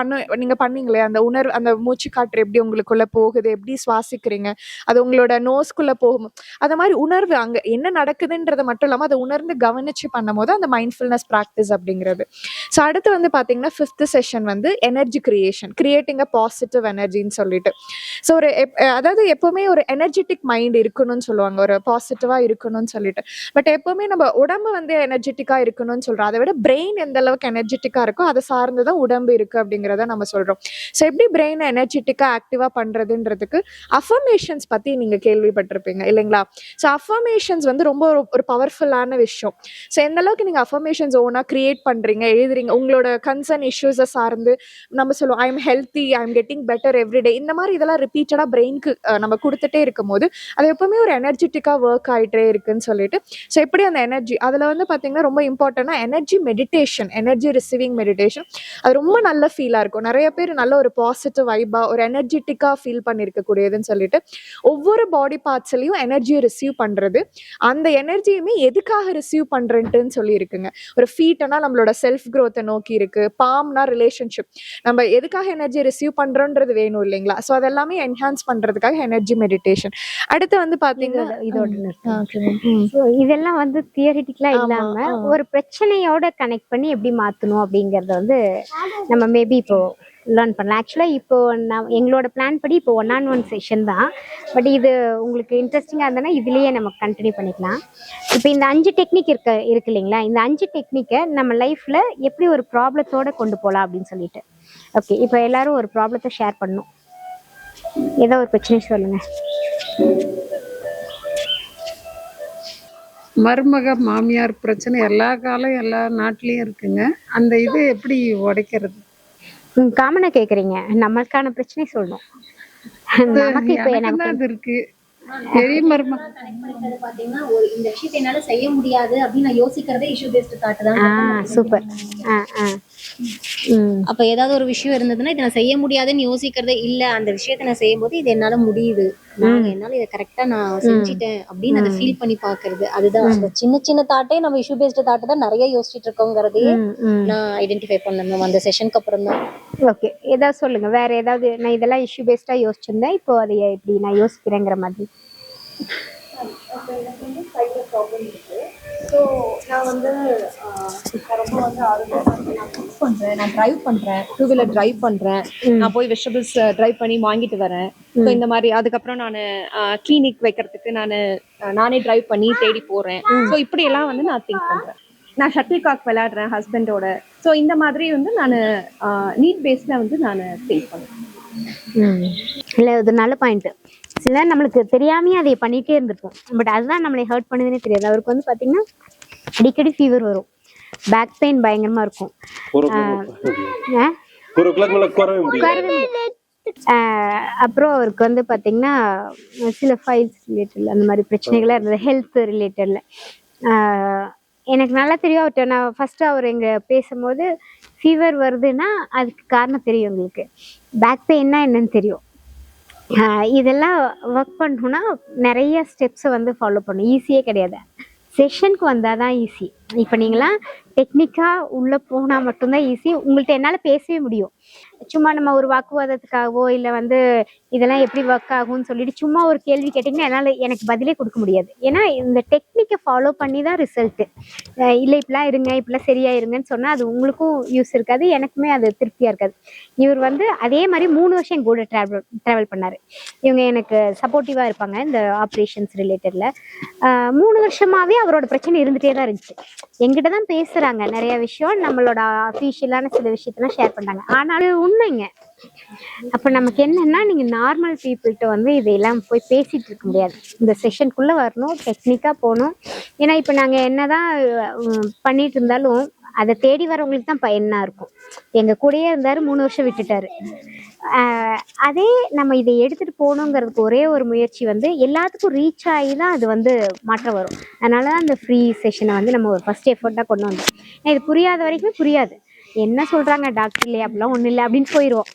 நீங்கள் பண்ணீங்களே அந்த உணர்வு, அந்த மூச்சு காற்று எப்படி உங்களுக்குள்ளே போகுது, எப்படி சுவாசிக்கிறீங்க, அது உங்களோட நோஸ்குள்ளே போகும், அந்த மாதிரி உணர்வு அங்கே என்ன நடக்குதுன்றது மட்டும் இல்லாமல் அதை உணர்ந்து கவனிச்சு பண்ணும் போது அந்த மைண்ட்ஃபுல்னஸ் ப்ராக்டிஸ் அப்படிங்கிறது. ஸோ அடுத்து வந்து பார்த்தீங்கன்னா 5th செஷன் வந்து எனர்ஜி கிரியேட்டிங் அ பாசிட்டிவ் எனர்ஜின்னு சொல்லிட்டு. ஸோ அதாவது எப்போவுமே ஒரு எனர்ஜெட்டிக் மைண்ட் இருக்கணும்னு சொல்லுவாங்க, ஒரு பாசிட்டிவாக இருக்கணும்னு சொல்லிட்டு. பட் எப்போவுமே நம்ம உடம்பு வந்து எனர்ஜெட்டிக்காக இருக்கணும்னு சொல்கிறோம். அதை விட பிரெயின் எந்த அளவுக்கு எனர்ஜெட்டிக்காக இருக்கோ அதை சார்ந்து தான் உடம்பு இருக்குது அப்படிங்கிறத நம்ம சொல்கிறோம். ஸோ எப்படி பிரெயினை எனர்ஜெட்டிக்காக ஆக்டிவாக பண்ணுறதுன்றதுக்கு அஃபர்மேஷன்ஸ் பற்றி நீங்கள் கேள்விப்பட்டிருப்பீங்க இல்லைங்களா. ஸோ அஃபர்மேஷன்ஸ் வந்து ரொம்ப ஒரு பவர்ஃபுல்லான விஷயம். ஸோ எந்த அளவுக்கு நீங்கள் அஃபர்மேஷன்ஸ் ஓனாக கிரியேட் பண்ணுறீங்க, எழுதுறீங்க, உங்களோட கன்சர்ன் இஷ்யூஸை சார்ந்து நம்ம சொல்லுவோம் I am healthy, I am getting better everyday, இந்த மாதிரி இதெல்லாம் ரிப்பீட்டடாக பிரெயினுக்கு நம்ம கொடுத்துட்டே இருக்கும் போது அது எப்பவுமே ஒரு எனர்ஜெட்டிக்காக ஒர்க் ஆகிட்டே இருக்குன்னு சொல்லிட்டு. ஸோ எப்படி அந்த எனர்ஜி அதில் வந்து பார்த்தீங்கன்னா ரொம்ப இம்பார்ட்டண்டாக energy meditation, energy receiving meditation, அது ரொம்ப நல்ல ஃபீலாக இருக்கும். நிறைய பேர் நல்ல ஒரு பாசிட்டிவ் வைபாக ஒரு எனர்ஜெட்டிக்காக ஃபீல் பண்ணியிருக்கக்கூடியதுன்னு சொல்லிட்டு ஒவ்வொரு பாடி பார்ட்ஸ்லையும் எனர்ஜியை ரிசீவ் பண்ணுறது, அந்த எனர்ஜியுமே எதுக்காக ரிசீவ் பண்ணுறேன்ட்டுன்னு சொல்லி இருக்குங்க. ஒரு ஃபீட்னா நம்மளோட செல்ஃப் க்ரோத்தை நோக்கி இருக்கு, பாம்னா ரிலேஷன்ஷிப், நம்ம எதுக்காக எனர்ஜி ரிசீவ் பண்ணுறோன்றது வேணும் இல்லைங்களா. ஸோ அதெல்லாமே என்ஹான்ஸ் பண்ணுறதுக்காக எனர்ஜி மெடிடேஷன். அடுத்து வந்து பார்த்தீங்கன்னா இதெல்லாம் வந்து தியரிட்டிக்கலா இல்லாம ஒரு பிரச்சனையோட கனெக்ட் பண்ணி எப்படி மாத்தணும் அப்படிங்கறத வந்து நம்ம மேபி இப்போ லேர்ன் பண்ணலாம். ஆக்சுவலாக இப்போ எங்களோட பிளான் படி இப்போ 1-on-1 செஷன் தான். பட் இது உங்களுக்கு இன்ட்ரெஸ்டிங்காக இருந்ததுன்னா இதுலேயே நம்ம கண்டினியூ பண்ணிக்கலாம். இப்போ இந்த 5 டெக்னிக் இருக்கு இல்லைங்களா, இந்த 5 டெக்னிக்கை நம்ம லைஃப்பில் எப்படி ஒரு ப்ராப்ளத்தோடு கொண்டு போகலாம் அப்படின்னு சொல்லிட்டு. ஓகே, இப்போ எல்லாரும் ஒரு ப்ராப்ளத்தை ஷேர் பண்ணணும். ஏதோ ஒரு பிரச்சனை சொல்லுங்கள். மருமக மாமியார் பிரச்சனை எல்லா காலம் எல்லா நாட்டிலையும் இருக்குங்க. அந்த இது எப்படி உடைக்கிறது? காமனா கேக்குறீங்க, நம்மளுக்கான பிரச்சனை சொல்லணும். நமக்கு இப்ப எனக்கு இருக்கு பெரிய மருமக பாத்தீங்கன்னா இந்த விஷயத்தை என்னால செய்ய முடியாது அப்படின்னு நான் யோசிக்கிறதே இஷ்யூ பேஸ்ட் தாட் தான். சூப்பர். அப்ப ஏதாவது ஒரு விஷயம் இருந்ததுன்னா இதை நான் செய்ய முடியாதுன்னு யோசிக்கிறதே இல்ல, அந்த விஷயத்தை நான் செய்யும் போது இது என்னால முடியுது, என்னால இதை கரெக்டா நான் செஞ்சுட்டேன் அப்படின்னு அதை ஃபீல் பண்ணி பாக்குறது. அதுதான் அந்த சின்ன சின்ன தாட்டே நம்ம இஷ்யூ பேஸ்ட் தாட்டு தான் நிறைய யோசிச்சுட்டு இருக்கோங்கிறதையே நான் ஐடென்டிஃபை பண்ணணும் அந்த செஷனுக்கு அப்புறம் தான். ஓகே, ஏதாவது சொல்லுங்க. வேற ஏதாவது நான் இதெல்லாம் இஷ்யூ பேஸ்டா யோசிச்சிருந்தேன், இப்போ அதை எப்படி நான் யோசிக்கிறேங்கிற மாதிரி. எனக்கு வந்து கையில் ப்ராப்ளம் இருக்குது. ஸோ நான் வந்து ரொம்ப வந்து ஆரோக்கியமா இருக்கேன். நான் குக் பண்றேன், நான் டிரைவ் பண்றேன், 2 வீலர் டிரைவ் பண்றேன், நான் போய் வெஜிடபிள்ஸ் டிரைவ் பண்ணி வாங்கிட்டு வரேன். ஸோ இந்த மாதிரி அதுக்கப்புறம் நான் கிளினிக் வைக்கிறதுக்கு நானே டிரைவ் பண்ணி தேடி போறேன். ஸோ இப்படி எல்லாம் வந்து நான் திங்க் பண்றேன். நான் ஷட்டில் காக் விளையாடுறேன் ஹஸ்பண்டோட. ஸோ இந்த மாதிரி வந்து நான் நீட் பேஸ்ல வந்து நான் திங்க் பண்றேன். இல்லை, அது நல்ல பாயிண்ட்டு. சில நம்மளுக்கு தெரியாமையே அதை பண்ணிகிட்டே இருந்திருப்போம். பட் அதுதான் நம்மளை ஹர்ட் பண்ணுதுன்னே தெரியாது. அவருக்கு வந்து பார்த்தீங்கன்னா அடிக்கடி ஃபீவர் வரும், பேக் பெயின் பயங்கரமாக இருக்கும். அப்புறம் அவருக்கு வந்து பார்த்தீங்கன்னா சில ஃபைல்ஸ் ரிலேட்டடில் அந்த மாதிரி பிரச்சனைகளாக இருந்தது, ஹெல்த் ரிலேட்டடில். எனக்கு நல்லா தெரியும் அவர்கிட்ட. நான் ஃபஸ்ட்டு அவர் இங்கே பேசும்போது ஃபீவர் வருதுன்னா அதுக்கு காரணம் தெரியும் எங்களுக்கு, பேக் பெயின்னா என்னன்னு தெரியும். இதெல்லாம் ஒர்க் பண்ணணும்னா நிறைய ஸ்டெப்ஸை வந்து ஃபாலோ பண்ணணும், ஈஸியே கிடையாது. செஷனுக்கு வந்தால் தான் ஈஸி. இப்போ நீங்களாம் டெக்னிக்காக உள்ளே போனால் மட்டும்தான் ஈஸி. உங்கள்கிட்ட என்னால் பேசவே முடியும். சும்மா நம்ம ஒரு வாக்குவாதத்துக்காகவோ இல்லை வந்து இதெல்லாம் எப்படி ஒர்க் ஆகும்னு சொல்லிட்டு சும்மா ஒரு கேள்வி கேட்டிங்கன்னா எனக்கு பதிலே கொடுக்க முடியாது. ஏன்னா இந்த டெக்னிக்கை ஃபாலோ பண்ணி தான் ரிசல்ட்டு. இல்லை இப்படிலாம் இருங்க, இப்படிலாம் சரியாயிருங்கன்னு சொன்னால் அது உங்களுக்கும் யூஸ் இருக்காது, எனக்குமே அது திருப்தியாக இருக்காது. இவர் வந்து அதே மாதிரி 3 வருஷம் என் கூட ட்ராவல் பண்ணார். இவங்க எனக்கு சப்போர்ட்டிவாக இருப்பாங்க இந்த ஆப்ரேஷன்ஸ் ரிலேட்டடில். 3 வருஷமாகவே அவரோட பிரச்சனை இருந்துகிட்டே தான் இருந்துச்சு. எங்கிட்ட தான் பேசுகிறாங்க, நிறைய விஷயம் நம்மளோட அஃபீஷியலான சில விஷயத்தெல்லாம் ஷேர் பண்ணுறாங்க. ஆனாலும் உண்மைங்க. அப்போ நமக்கு என்னன்னா, நீங்கள் நார்மல் பீப்புள்கிட்ட வந்து இதையெல்லாம் போய் பேசிகிட்டு இருக்க முடியாது. இந்த செஷனுக்குள்ளே வரணும், டெக்னிக்காக போகணும். ஏன்னா இப்போ நாங்கள் என்ன தான் பண்ணிட்டு இருந்தாலும் அதை தேடி வரவங்களுக்கு தான் பயனாக இருக்கும். எங்கள் கூடயே இருந்தார், 3 வருஷம் விட்டுட்டார். அதே நம்ம இதை எடுத்துகிட்டு போகணுங்கிறதுக்கு ஒரே ஒரு முயற்சி வந்து எல்லாத்துக்கும் ரீச் ஆகி தான் அது வந்து மாற்றம் வரும். அதனால தான் அந்த ஃப்ரீ செஷனை வந்து நம்ம ஒரு ஃபஸ்ட் எஃபர்ட்டாக கொண்டு வந்தோம். இது புரியாத வரைக்கும் புரியாது, என்ன சொல்கிறாங்க டாக்டர் இல்லையா அப்படிலாம் ஒன்றும் இல்லை அப்படின்னு போயிடுவோம்.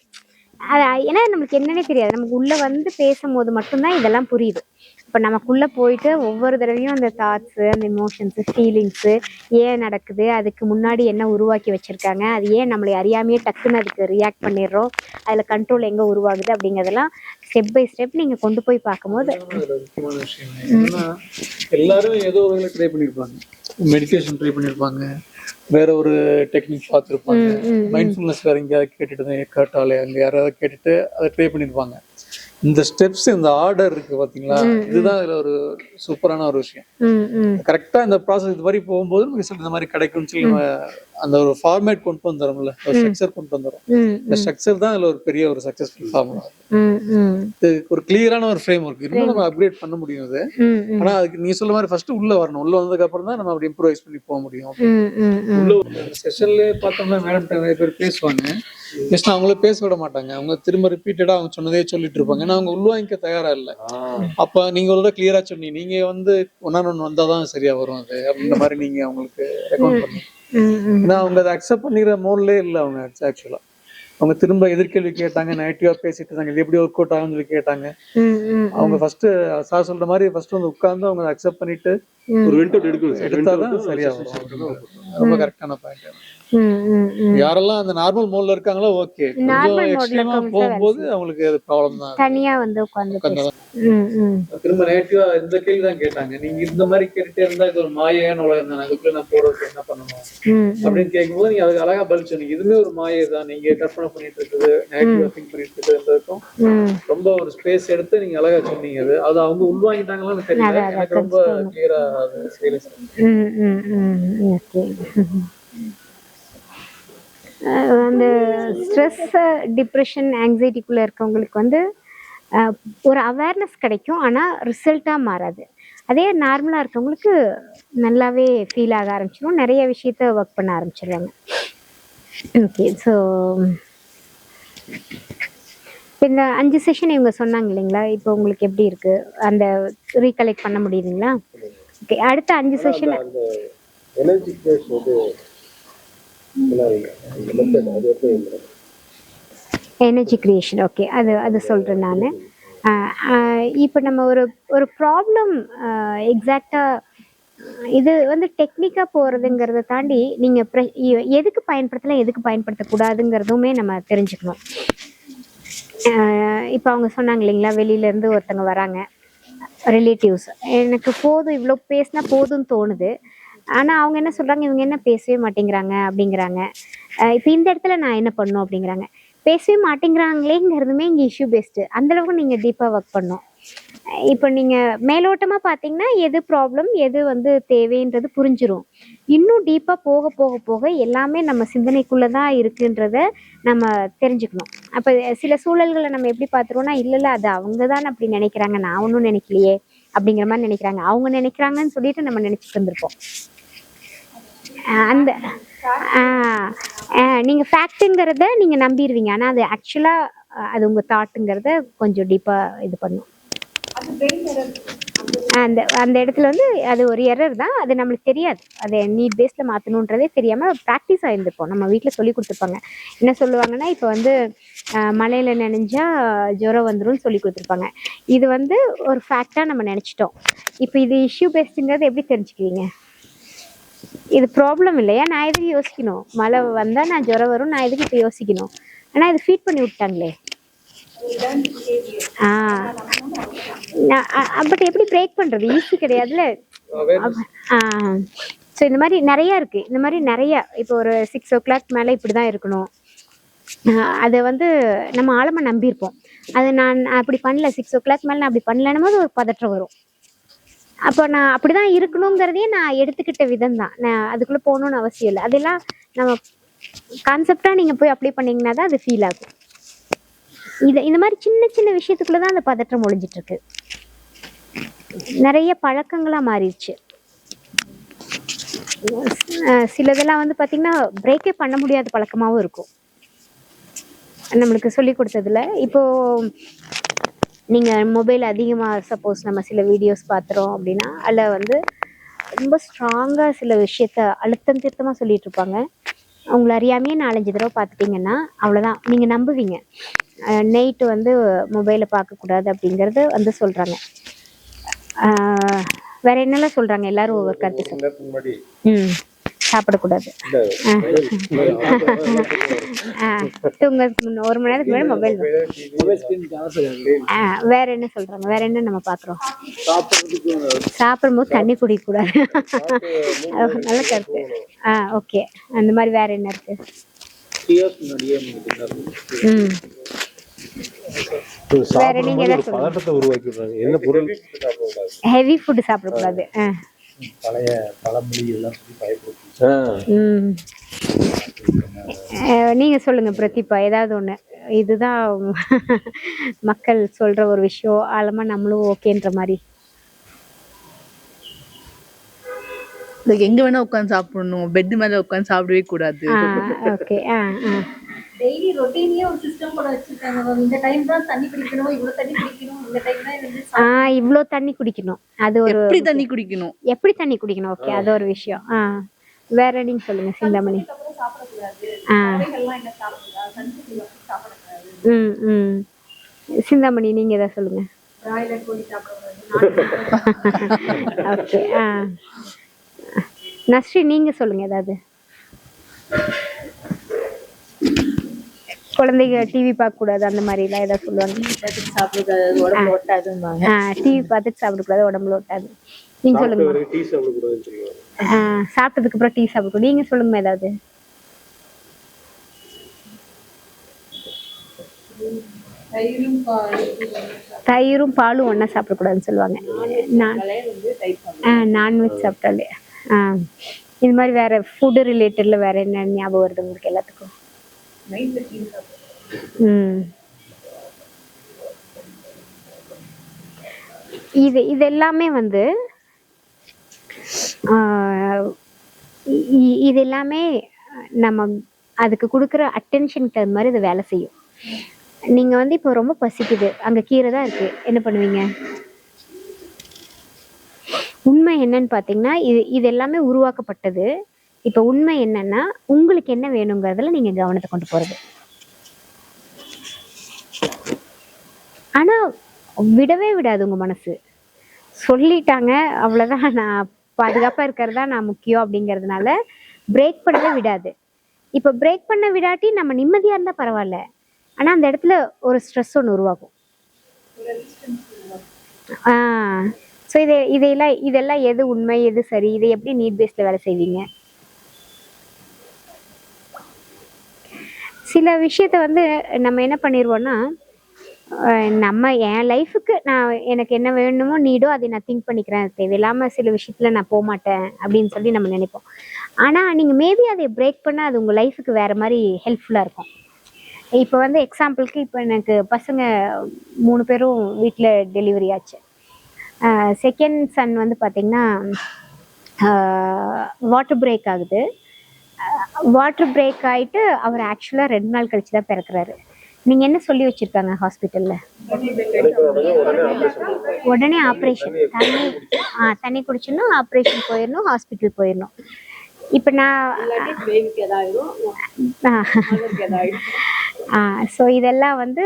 ஏன்னா நம்மளுக்கு என்னன்னே தெரியாது. நமக்கு உள்ளே வந்து பேசும்போது மட்டும்தான் இதெல்லாம் புரியுது. இப்போ நமக்குள்ளே போயிட்டு ஒவ்வொரு தடவையும் அந்த தாட்ஸு, அந்த எமோஷன்ஸு, ஃபீலிங்ஸு ஏன் நடக்குது, அதுக்கு முன்னாடி என்ன உருவாக்கி வச்சுருக்காங்க, அது ஏன் நம்மளை அறியாமையே டக்குன்னு அதுக்கு ரியாக்ட் பண்ணிடுறோம், அதில் கண்ட்ரோல் எங்கே உருவாகுது அப்படிங்கிறதெல்லாம் ஸ்டெப் பை ஸ்டெப் நீங்கள் கொண்டு போய் பார்க்கும்போது முக்கியமான விஷயம் என்னன்னா, எல்லாரும் ஏதோ ஒரு ட்ரை பண்ணியிருப்பாங்க. மெடிடேஷன் ட்ரை பண்ணியிருப்பாங்க, வேற ஒரு டெக்னிக் பார்த்துருப்பாங்க, மைண்ட்ஃபுல்னஸ் வேற எங்கேயாவது கேட்டுட்டு கேட்டாலே அங்கே யாராவது கேட்டுட்டு அதை ட்ரை பண்ணியிருப்பாங்க. இந்த ஸ்டெப்ஸ், இந்த ஆர்டர் இருக்கு பாத்தீங்களா, இதுதான் இதுல ஒரு சூப்பரான ஒரு விஷயம். கரெக்டா இந்த ப்ராசஸ் இது மாதிரி போகும்போது ரிசல்ட் இந்த மாதிரி கிடைக்கும்னு சொல்லி நம்ம அந்த ஒரு ஃபார்மேட் கொண்டு வந்துடும்ல, ஒரு ஸ்ட்ரக்சர் கொண்டு வந்துடும். இந்த ஸ்ட்ரக்சர் தான் இதுல ஒரு பெரிய ஒரு சக்சஸ்ஃபுல் ஃபார்முலா. இது ஒரு கிளியரான ஒரு ஃப்ரேம் ஒர்க். இன்னும் நம்ம அப்கிரேட் பண்ண முடியும் அது. ஆனா அதுக்கு நீ சொல்ல மாதிரி ஃபர்ஸ்ட் உள்ள வரணும். உள்ள வந்ததுக்கு அப்புறம் தான் நம்ம அப்படி இம்ப்ரூவைஸ் பண்ணி போக முடியும். உள்ள செஷன்ல பார்த்தோம்னா மேடம் நிறைய பேர் பேசுவாங்க, ஜஸ்ட் அவங்களே பேச விட மாட்டாங்க. அவங்க திரும்ப ரிப்பீட்டடா அவங்க சொன்னதே சொல்லிட்டு இருப்பாங்க. ஏன்னா அவங்க உள்வாங்கிக்க தயாரா இல்லை. அப்ப நீங்க ஒரு கிளியரா சொன்னீங்க, நீங்க வந்து ஒன்னு வந்தாதான் சரியா வரும் அது அப்படின்ற மாதிரி நீங்க அவங்களுக்கு ரெக்கமெண்ட் பண்ணி. ஏன்னா அவங்க அதை அக்செப்ட் பண்ணிக்கிற மோட்லே இல்லை அவங்க. ஆக்சுவலா அவங்க திரும்ப எதிர்கேள்வி கேட்டாங்க, நெகட்டிவா பேசிட்டு இருந்தாங்க, இது எப்படி ஒர்க் அவுட் ஆகும்னு சொல்லி கேட்டாங்க. அவங்க ஃபர்ஸ்ட் சார் சொல்ற மாதிரி ஃபர்ஸ்ட் வந்து உட்கார்ந்து அவங்க அக்செப்ட் பண்ணிட்டு ஒரு வெண்ட் எடுத்தாதான் சரியா வரும். ரொம்ப கரெக்டான பாயிண்ட். யாரெல்லாம் அந்த நார்மல் மோட்ல இருக்காங்களோ ஓகே, கொஞ்சம் எக்ஸ்ட்ரீமா போகும்போது அவங்களுக்கு அது ப்ராப்ளம் தான். தனியா வந்து உட்கார்ந்து திரும்ப நெகட்டிவா இந்த கேள்வி தான் கேட்டாங்க, நீங்க இந்த மாதிரி கேட்டுட்டே இருந்தா இது ஒரு மாயான உலகம் தான், அதுக்குள்ள நான் போறதுக்கு என்ன பண்ணணும் அப்படின்னு கேட்கும்போது நீங்க அதுக்கு அழகா பதில் சொன்னீங்க. இதுமே ஒரு மாயை தான், நீங்க கற்பனை பண்ணிட்டு இருக்குது, நெகட்டிவா திங்க் பண்ணிட்டு இருக்கிறதுக்கும் ரொம்ப ஒரு ஸ்பேஸ் எடுத்து நீங்க அழகா சொன்னீங்க. அது அவங்க உள்வாங்கிட்டாங்களான்னு தெரியல, எனக்கு ரொம்ப கிளியரா சீரியஸ். அந்த ஸ்ட்ரெஸ், டிப்ரெஷன், ஆங்ஸைட்டிக்குள்ளே இருக்கவங்களுக்கு வந்து ஒரு அவேர்னஸ் கிடைக்கும், ஆனால் ரிசல்ட்டாக மாறாது. அதே நார்மலாக இருக்கவங்களுக்கு நல்லாவே ஃபீல் ஆக ஆரம்பிச்சிடும், நிறைய விஷயத்த ஒர்க் பண்ண ஆரம்பிச்சிடுவாங்க. ஓகே, ஸோ இப்போ இந்த 5 செஷன் இவங்க சொன்னாங்க இல்லைங்களா, இப்போ உங்களுக்கு எப்படி இருக்குது, அந்த ரீகலெக்ட் பண்ண முடியுதுங்களா? ஓகே, அடுத்த 5 செஷன் எனர்ஜி கிரியேஷன். ஓகே, அது சொல்கிறேன் நான். இப்போ நம்ம ஒரு ப்ராப்ளம் எக்ஸாக்டாக இது வந்து டெக்னிக்காக போகிறதுங்கிறத தாண்டி நீங்கள் எதுக்கு பயன்படுத்தலாம், எதுக்கு பயன்படுத்தக்கூடாதுங்கிறதுமே நம்ம தெரிஞ்சுக்கணும். இப்போ அவங்க சொன்னாங்க இல்லைங்களா, வெளியிலேருந்து ஒருத்தங்க வராங்க, ரிலேட்டிவ்ஸ், எனக்கு போதும், இவ்வளோ பேசினா போதும்னு தோணுது, ஆனால் அவங்க என்ன சொல்கிறாங்க, இவங்க என்ன பேசவே மாட்டேங்கிறாங்க அப்படிங்கிறாங்க. இப்போ இந்த இடத்துல நான் என்ன பண்ணணும் அப்படிங்கிறாங்க. பேசவே மாட்டேங்கிறாங்களேங்கிறதுமே இங்கே இஷ்யூ பேஸ்டு. அந்தளவுக்கு நீங்கள் டீப்பாக ஒர்க் பண்ணணும். இப்போ நீங்கள் மேலோட்டமாக பார்த்தீங்கன்னா எது ப்ராப்ளம் எது வந்து தேவைன்றது புரிஞ்சிடும். இன்னும் டீப்பாக போக போக போக எல்லாமே நம்ம சிந்தனைக்குள்ளே தான் இருக்குன்றத நம்ம தெரிஞ்சுக்கணும். அப்போ சில சூழல்களை நம்ம எப்படி பார்த்துருவோம்னா, இல்லை அது அவங்க தான் அப்படி நினைக்கிறாங்க, நான் ஒன்றும் நினைக்கலையே அப்படிங்கிற மாதிரி நினைக்கிறாங்க. அவங்க நினைக்கிறாங்கன்னு சொல்லிட்டு நம்ம நினச்சிட்டு இருந்திருப்போம். அந்த நீங்கள் ஃபேக்ட்டுங்கிறத நீங்கள் நம்பிடுவீங்க, ஆனால் அது ஆக்சுவலாக அது உங்கள் தாட்டுங்கிறத கொஞ்சம் டீப்பாக இது பண்ணும். அந்த அந்த இடத்துல வந்து அது ஒரு எரர் தான், அது நம்மளுக்கு தெரியாது. அதை நீட் பேஸில் மாற்றணுன்றதே தெரியாமல் ப்ராக்டிஸ் ஆகிருந்துருப்போம். நம்ம வீட்டில் சொல்லி கொடுத்துருப்பாங்க. என்ன சொல்லுவாங்கன்னா, இப்போ வந்து மழையில் நனைஞ்சா ஜுரம் வந்துடும் சொல்லி கொடுத்துருப்பாங்க. இது வந்து ஒரு ஃபேக்டாக நம்ம நினச்சிட்டோம். இப்போ இது இஷ்யூ பேஸ்டுங்கிறது எப்படி தெரிஞ்சுக்குவீங்க? இது ப்ராப்ளம் இல்லையா, நான் எதுக்கு யோசிக்கணும்? மழை வந்தால் நான் ஜுரம் வரும், நான் எதுக்கு இப்போ யோசிக்கணும்? ஆனால் இது ஃபீட் பண்ணி விட்டாங்களே. பட் எப்படி பிரேக் பண்ணுறது? ஈஸி கிடையாதுல்ல. ஸோ இந்த மாதிரி நிறையா இருக்குது. இந்த மாதிரி நிறையா இப்போ ஒரு 6 o'clock மேலே இப்படி தான் இருக்கணும், அதை வந்து நம்ம ஆழமாக நம்பியிருப்போம். அது நான் அப்படி பண்ணல, 6 o'clock மேலே நான் அப்படி பண்ணலன்னும் போது ஒரு பதற்றம் வரும். அப்போ நான் அப்படி தான் இருக்கணுங்கிறதையே நான் எடுத்துக்கிட்ட விதம் தான். நான் அதுக்குள்ளே போகணுன்னு அவசியம் இல்லை. அதெல்லாம் நம்ம கான்செப்டாக நீங்கள் போய் அப்ளை பண்ணிங்கன்னா தான் அது ஃபீல் ஆகும். இந்த மாதிரி சின்ன சின்ன விஷயத்துக்குள்ளே தான் அந்த பதற்றம் ஒழிஞ்சிட்ருக்கு. நிறைய பழக்கங்களாக மாறிடுச்சு. சிலதெல்லாம் வந்து பார்த்திங்கன்னா பிரேக்கே பண்ண முடியாத பழக்கமாகவும் இருக்கும் நம்மளுக்கு சொல்லி கொடுத்ததில். இப்போது நீங்கள் மொபைல் அதிகமாக சப்போஸ் நம்ம சில வீடியோஸ் பார்த்துறோம் அப்படின்னா, அதில் வந்து ரொம்ப ஸ்ட்ராங்காக சில விஷயத்த அழுத்தம் திருத்தமாக சொல்லிகிட்டு இருப்பாங்க. அவங்கள அறியாமையே 4-5 தடவை பார்த்துட்டிங்கன்னா அவ்வளோதான், நீங்கள் நம்புவீங்க. நைட்டு வந்து மொபைலை பார்க்கக்கூடாது அப்படிங்கிறது வந்து சொல்கிறாங்க. வேற என்னெல்லாம் சொல்கிறாங்க? எல்லாரும் ஒவ்வொரு கருத்து சொல்லுங்க. சாப்பிடக்கூடாது, தூங்கறதுக்கு 1 மணி நேரத்துக்கு முன்னாடி மொபைல். வேற என்ன சொல்றாங்க? வேற என்ன நம்ம பாக்குறோம்? சாப்பிடும்போது தண்ணி குடிக்கக்கூடாது, நல்ல கருத்து. ஓகே, அந்த மாதிரி வேற என்ன இருக்கு? வேற நீங்க ஏதாவது சொல்லுங்க. ஹெவி ஃபுட் சாப்பிடக்கூடாது. பழைய பழமொழி எல்லாம் நீங்க சொல்லுங்க பிரதீபா, ஏதாவது ஒண்ணு. இதுதான் மக்கள் சொல்ற ஒரு விஷயம், ஆழமா நம்மளும் ஓகேன்ற மாதிரி. எங்க வேணா உட்காந்து சாப்பிடணும், பெட் மேல உட்காந்து சாப்பிடவே கூடாது. ஓகே. டெய்லி ரொட்டீனியே ஒரு சிஸ்டம் கூட வச்சிருக்காங்க மேம். இந்த டைம் தான் தண்ணி குடிக்கணும், இவ்வளவு தண்ணி குடிக்கணும், இந்த டைம் தான் இவ்வளோ தண்ணி குடிக்கணும், அது ஒரு எப்படி தண்ணி குடிக்கணும், எப்படி தண்ணி குடிக்கணும். ஓகே, அது ஒரு விஷயம். வேற நீங்க சொல்லுங்க சிந்தாமணி. சிந்தாமணி நீங்க ஏதாவது சொல்லுங்க. ஓகே. நஸ்ரீ நீங்க சொல்லுங்க ஏதாவது. குழந்தைங்க டிவி பார்க்க கூடாது அந்த மாதிரி எல்லாம் ஏதாவது சொல்லுவாங்க. டிவி பார்த்துட்டு சாப்பிடக்கூடாது, உடம்புல ஒட்டாது. நீங்க சொல்லுங்க. சாப்பிட்டதுக்கு அப்புறம் டீ சாப்பிடக்கூடாது. நீங்க சொல்லுங்க ஏதாவது. தயிரும் பாலும் ஒன்னா சாப்பிடக்கூடாதுன்னு சொல்லுவாங்க. நான்வெஜ் சாப்பிட்டாலே. இது மாதிரி வேற ஃபுட் ரிலேட்டட்ல வேற என்ன ஞாபகம் வருது உங்களுக்கு எல்லாத்துக்கும்? இது எல்லாமே வந்து இது எல்லாமே நம்ம அதுக்கு கொடுக்குற அட்டென்ஷனுக்கு அது மாதிரி அது வேலை செய்யும். நீங்க வந்து இப்போ ரொம்ப பசிக்குது, அங்க கீரை தான் இருக்கு, என்ன பண்ணுவீங்க? உண்மை என்னன்னு பாத்தீங்கன்னா இது எல்லாமே உருவாக்கப்பட்டது. இப்ப உண்மை என்னன்னா, உங்களுக்கு என்ன வேணுங்கிறதுல நீங்க கவனத்தை கொண்டு போறது. ஆனா விடவே விடாது உங்க மனசு. சொல்லிட்டாங்க அவ்வளவுதான், நான் பாதுகாப்பா இருக்கிறதா நான் முக்கியம் அப்படிங்கறதுனால பிரேக் பண்ணவே விடாது. இப்ப பிரேக் பண்ண விடாட்டி நம்ம நிம்மதியா இருந்தா பரவாயில்ல, ஆனா அந்த இடத்துல ஒரு ஸ்ட்ரெஸ் ஒன்று உருவாகும். ஸோ இதெல்லாம் எது உண்மை எது சரி, இதை எப்படி நீட் பேஸ்ல வேலை செய்வீங்க? சில விஷயத்த வந்து நம்ம என்ன பண்ணிடுவோம்னா, நம்ம என் லைஃபுக்கு எனக்கு என்ன வேணுமோ நீடோ அதை நான் திங்க் பண்ணிக்கிறேன், தேவையில்லாமல் சில விஷயத்துல நான் போக மாட்டேன் அப்படின்னு சொல்லி நம்ம நினைப்போம். ஆனால் நீங்கள் மேபி அதை பிரேக் பண்ணால் அது உங்கள் லைஃபுக்கு வேறு மாதிரி ஹெல்ப்ஃபுல்லாக இருக்கும். இப்போ வந்து எக்ஸாம்பிளுக்கு இப்போ எனக்கு பசங்க 3 பேரும் வீட்டில் டெலிவரி ஆச்சு. செகண்ட் சன் வந்து பார்த்திங்கன்னா வாட்டர் பிரேக் ஆகுது. வாட்டர் பிரேக் ஆகிட்டு அவர் ஆக்சுவலாக 2 நாள் கழிச்சு தான் பிறக்கிறாரு. நீங்கள் என்ன சொல்லி வச்சுருக்காங்க ஹாஸ்பிட்டலில்? உடனே ஆப்ரேஷன், தண்ணி குடிச்சிடணும், ஆப்ரேஷன் போயிடணும், ஹாஸ்பிட்டல் போயிடணும். இப்போ ஸோ இதெல்லாம் வந்து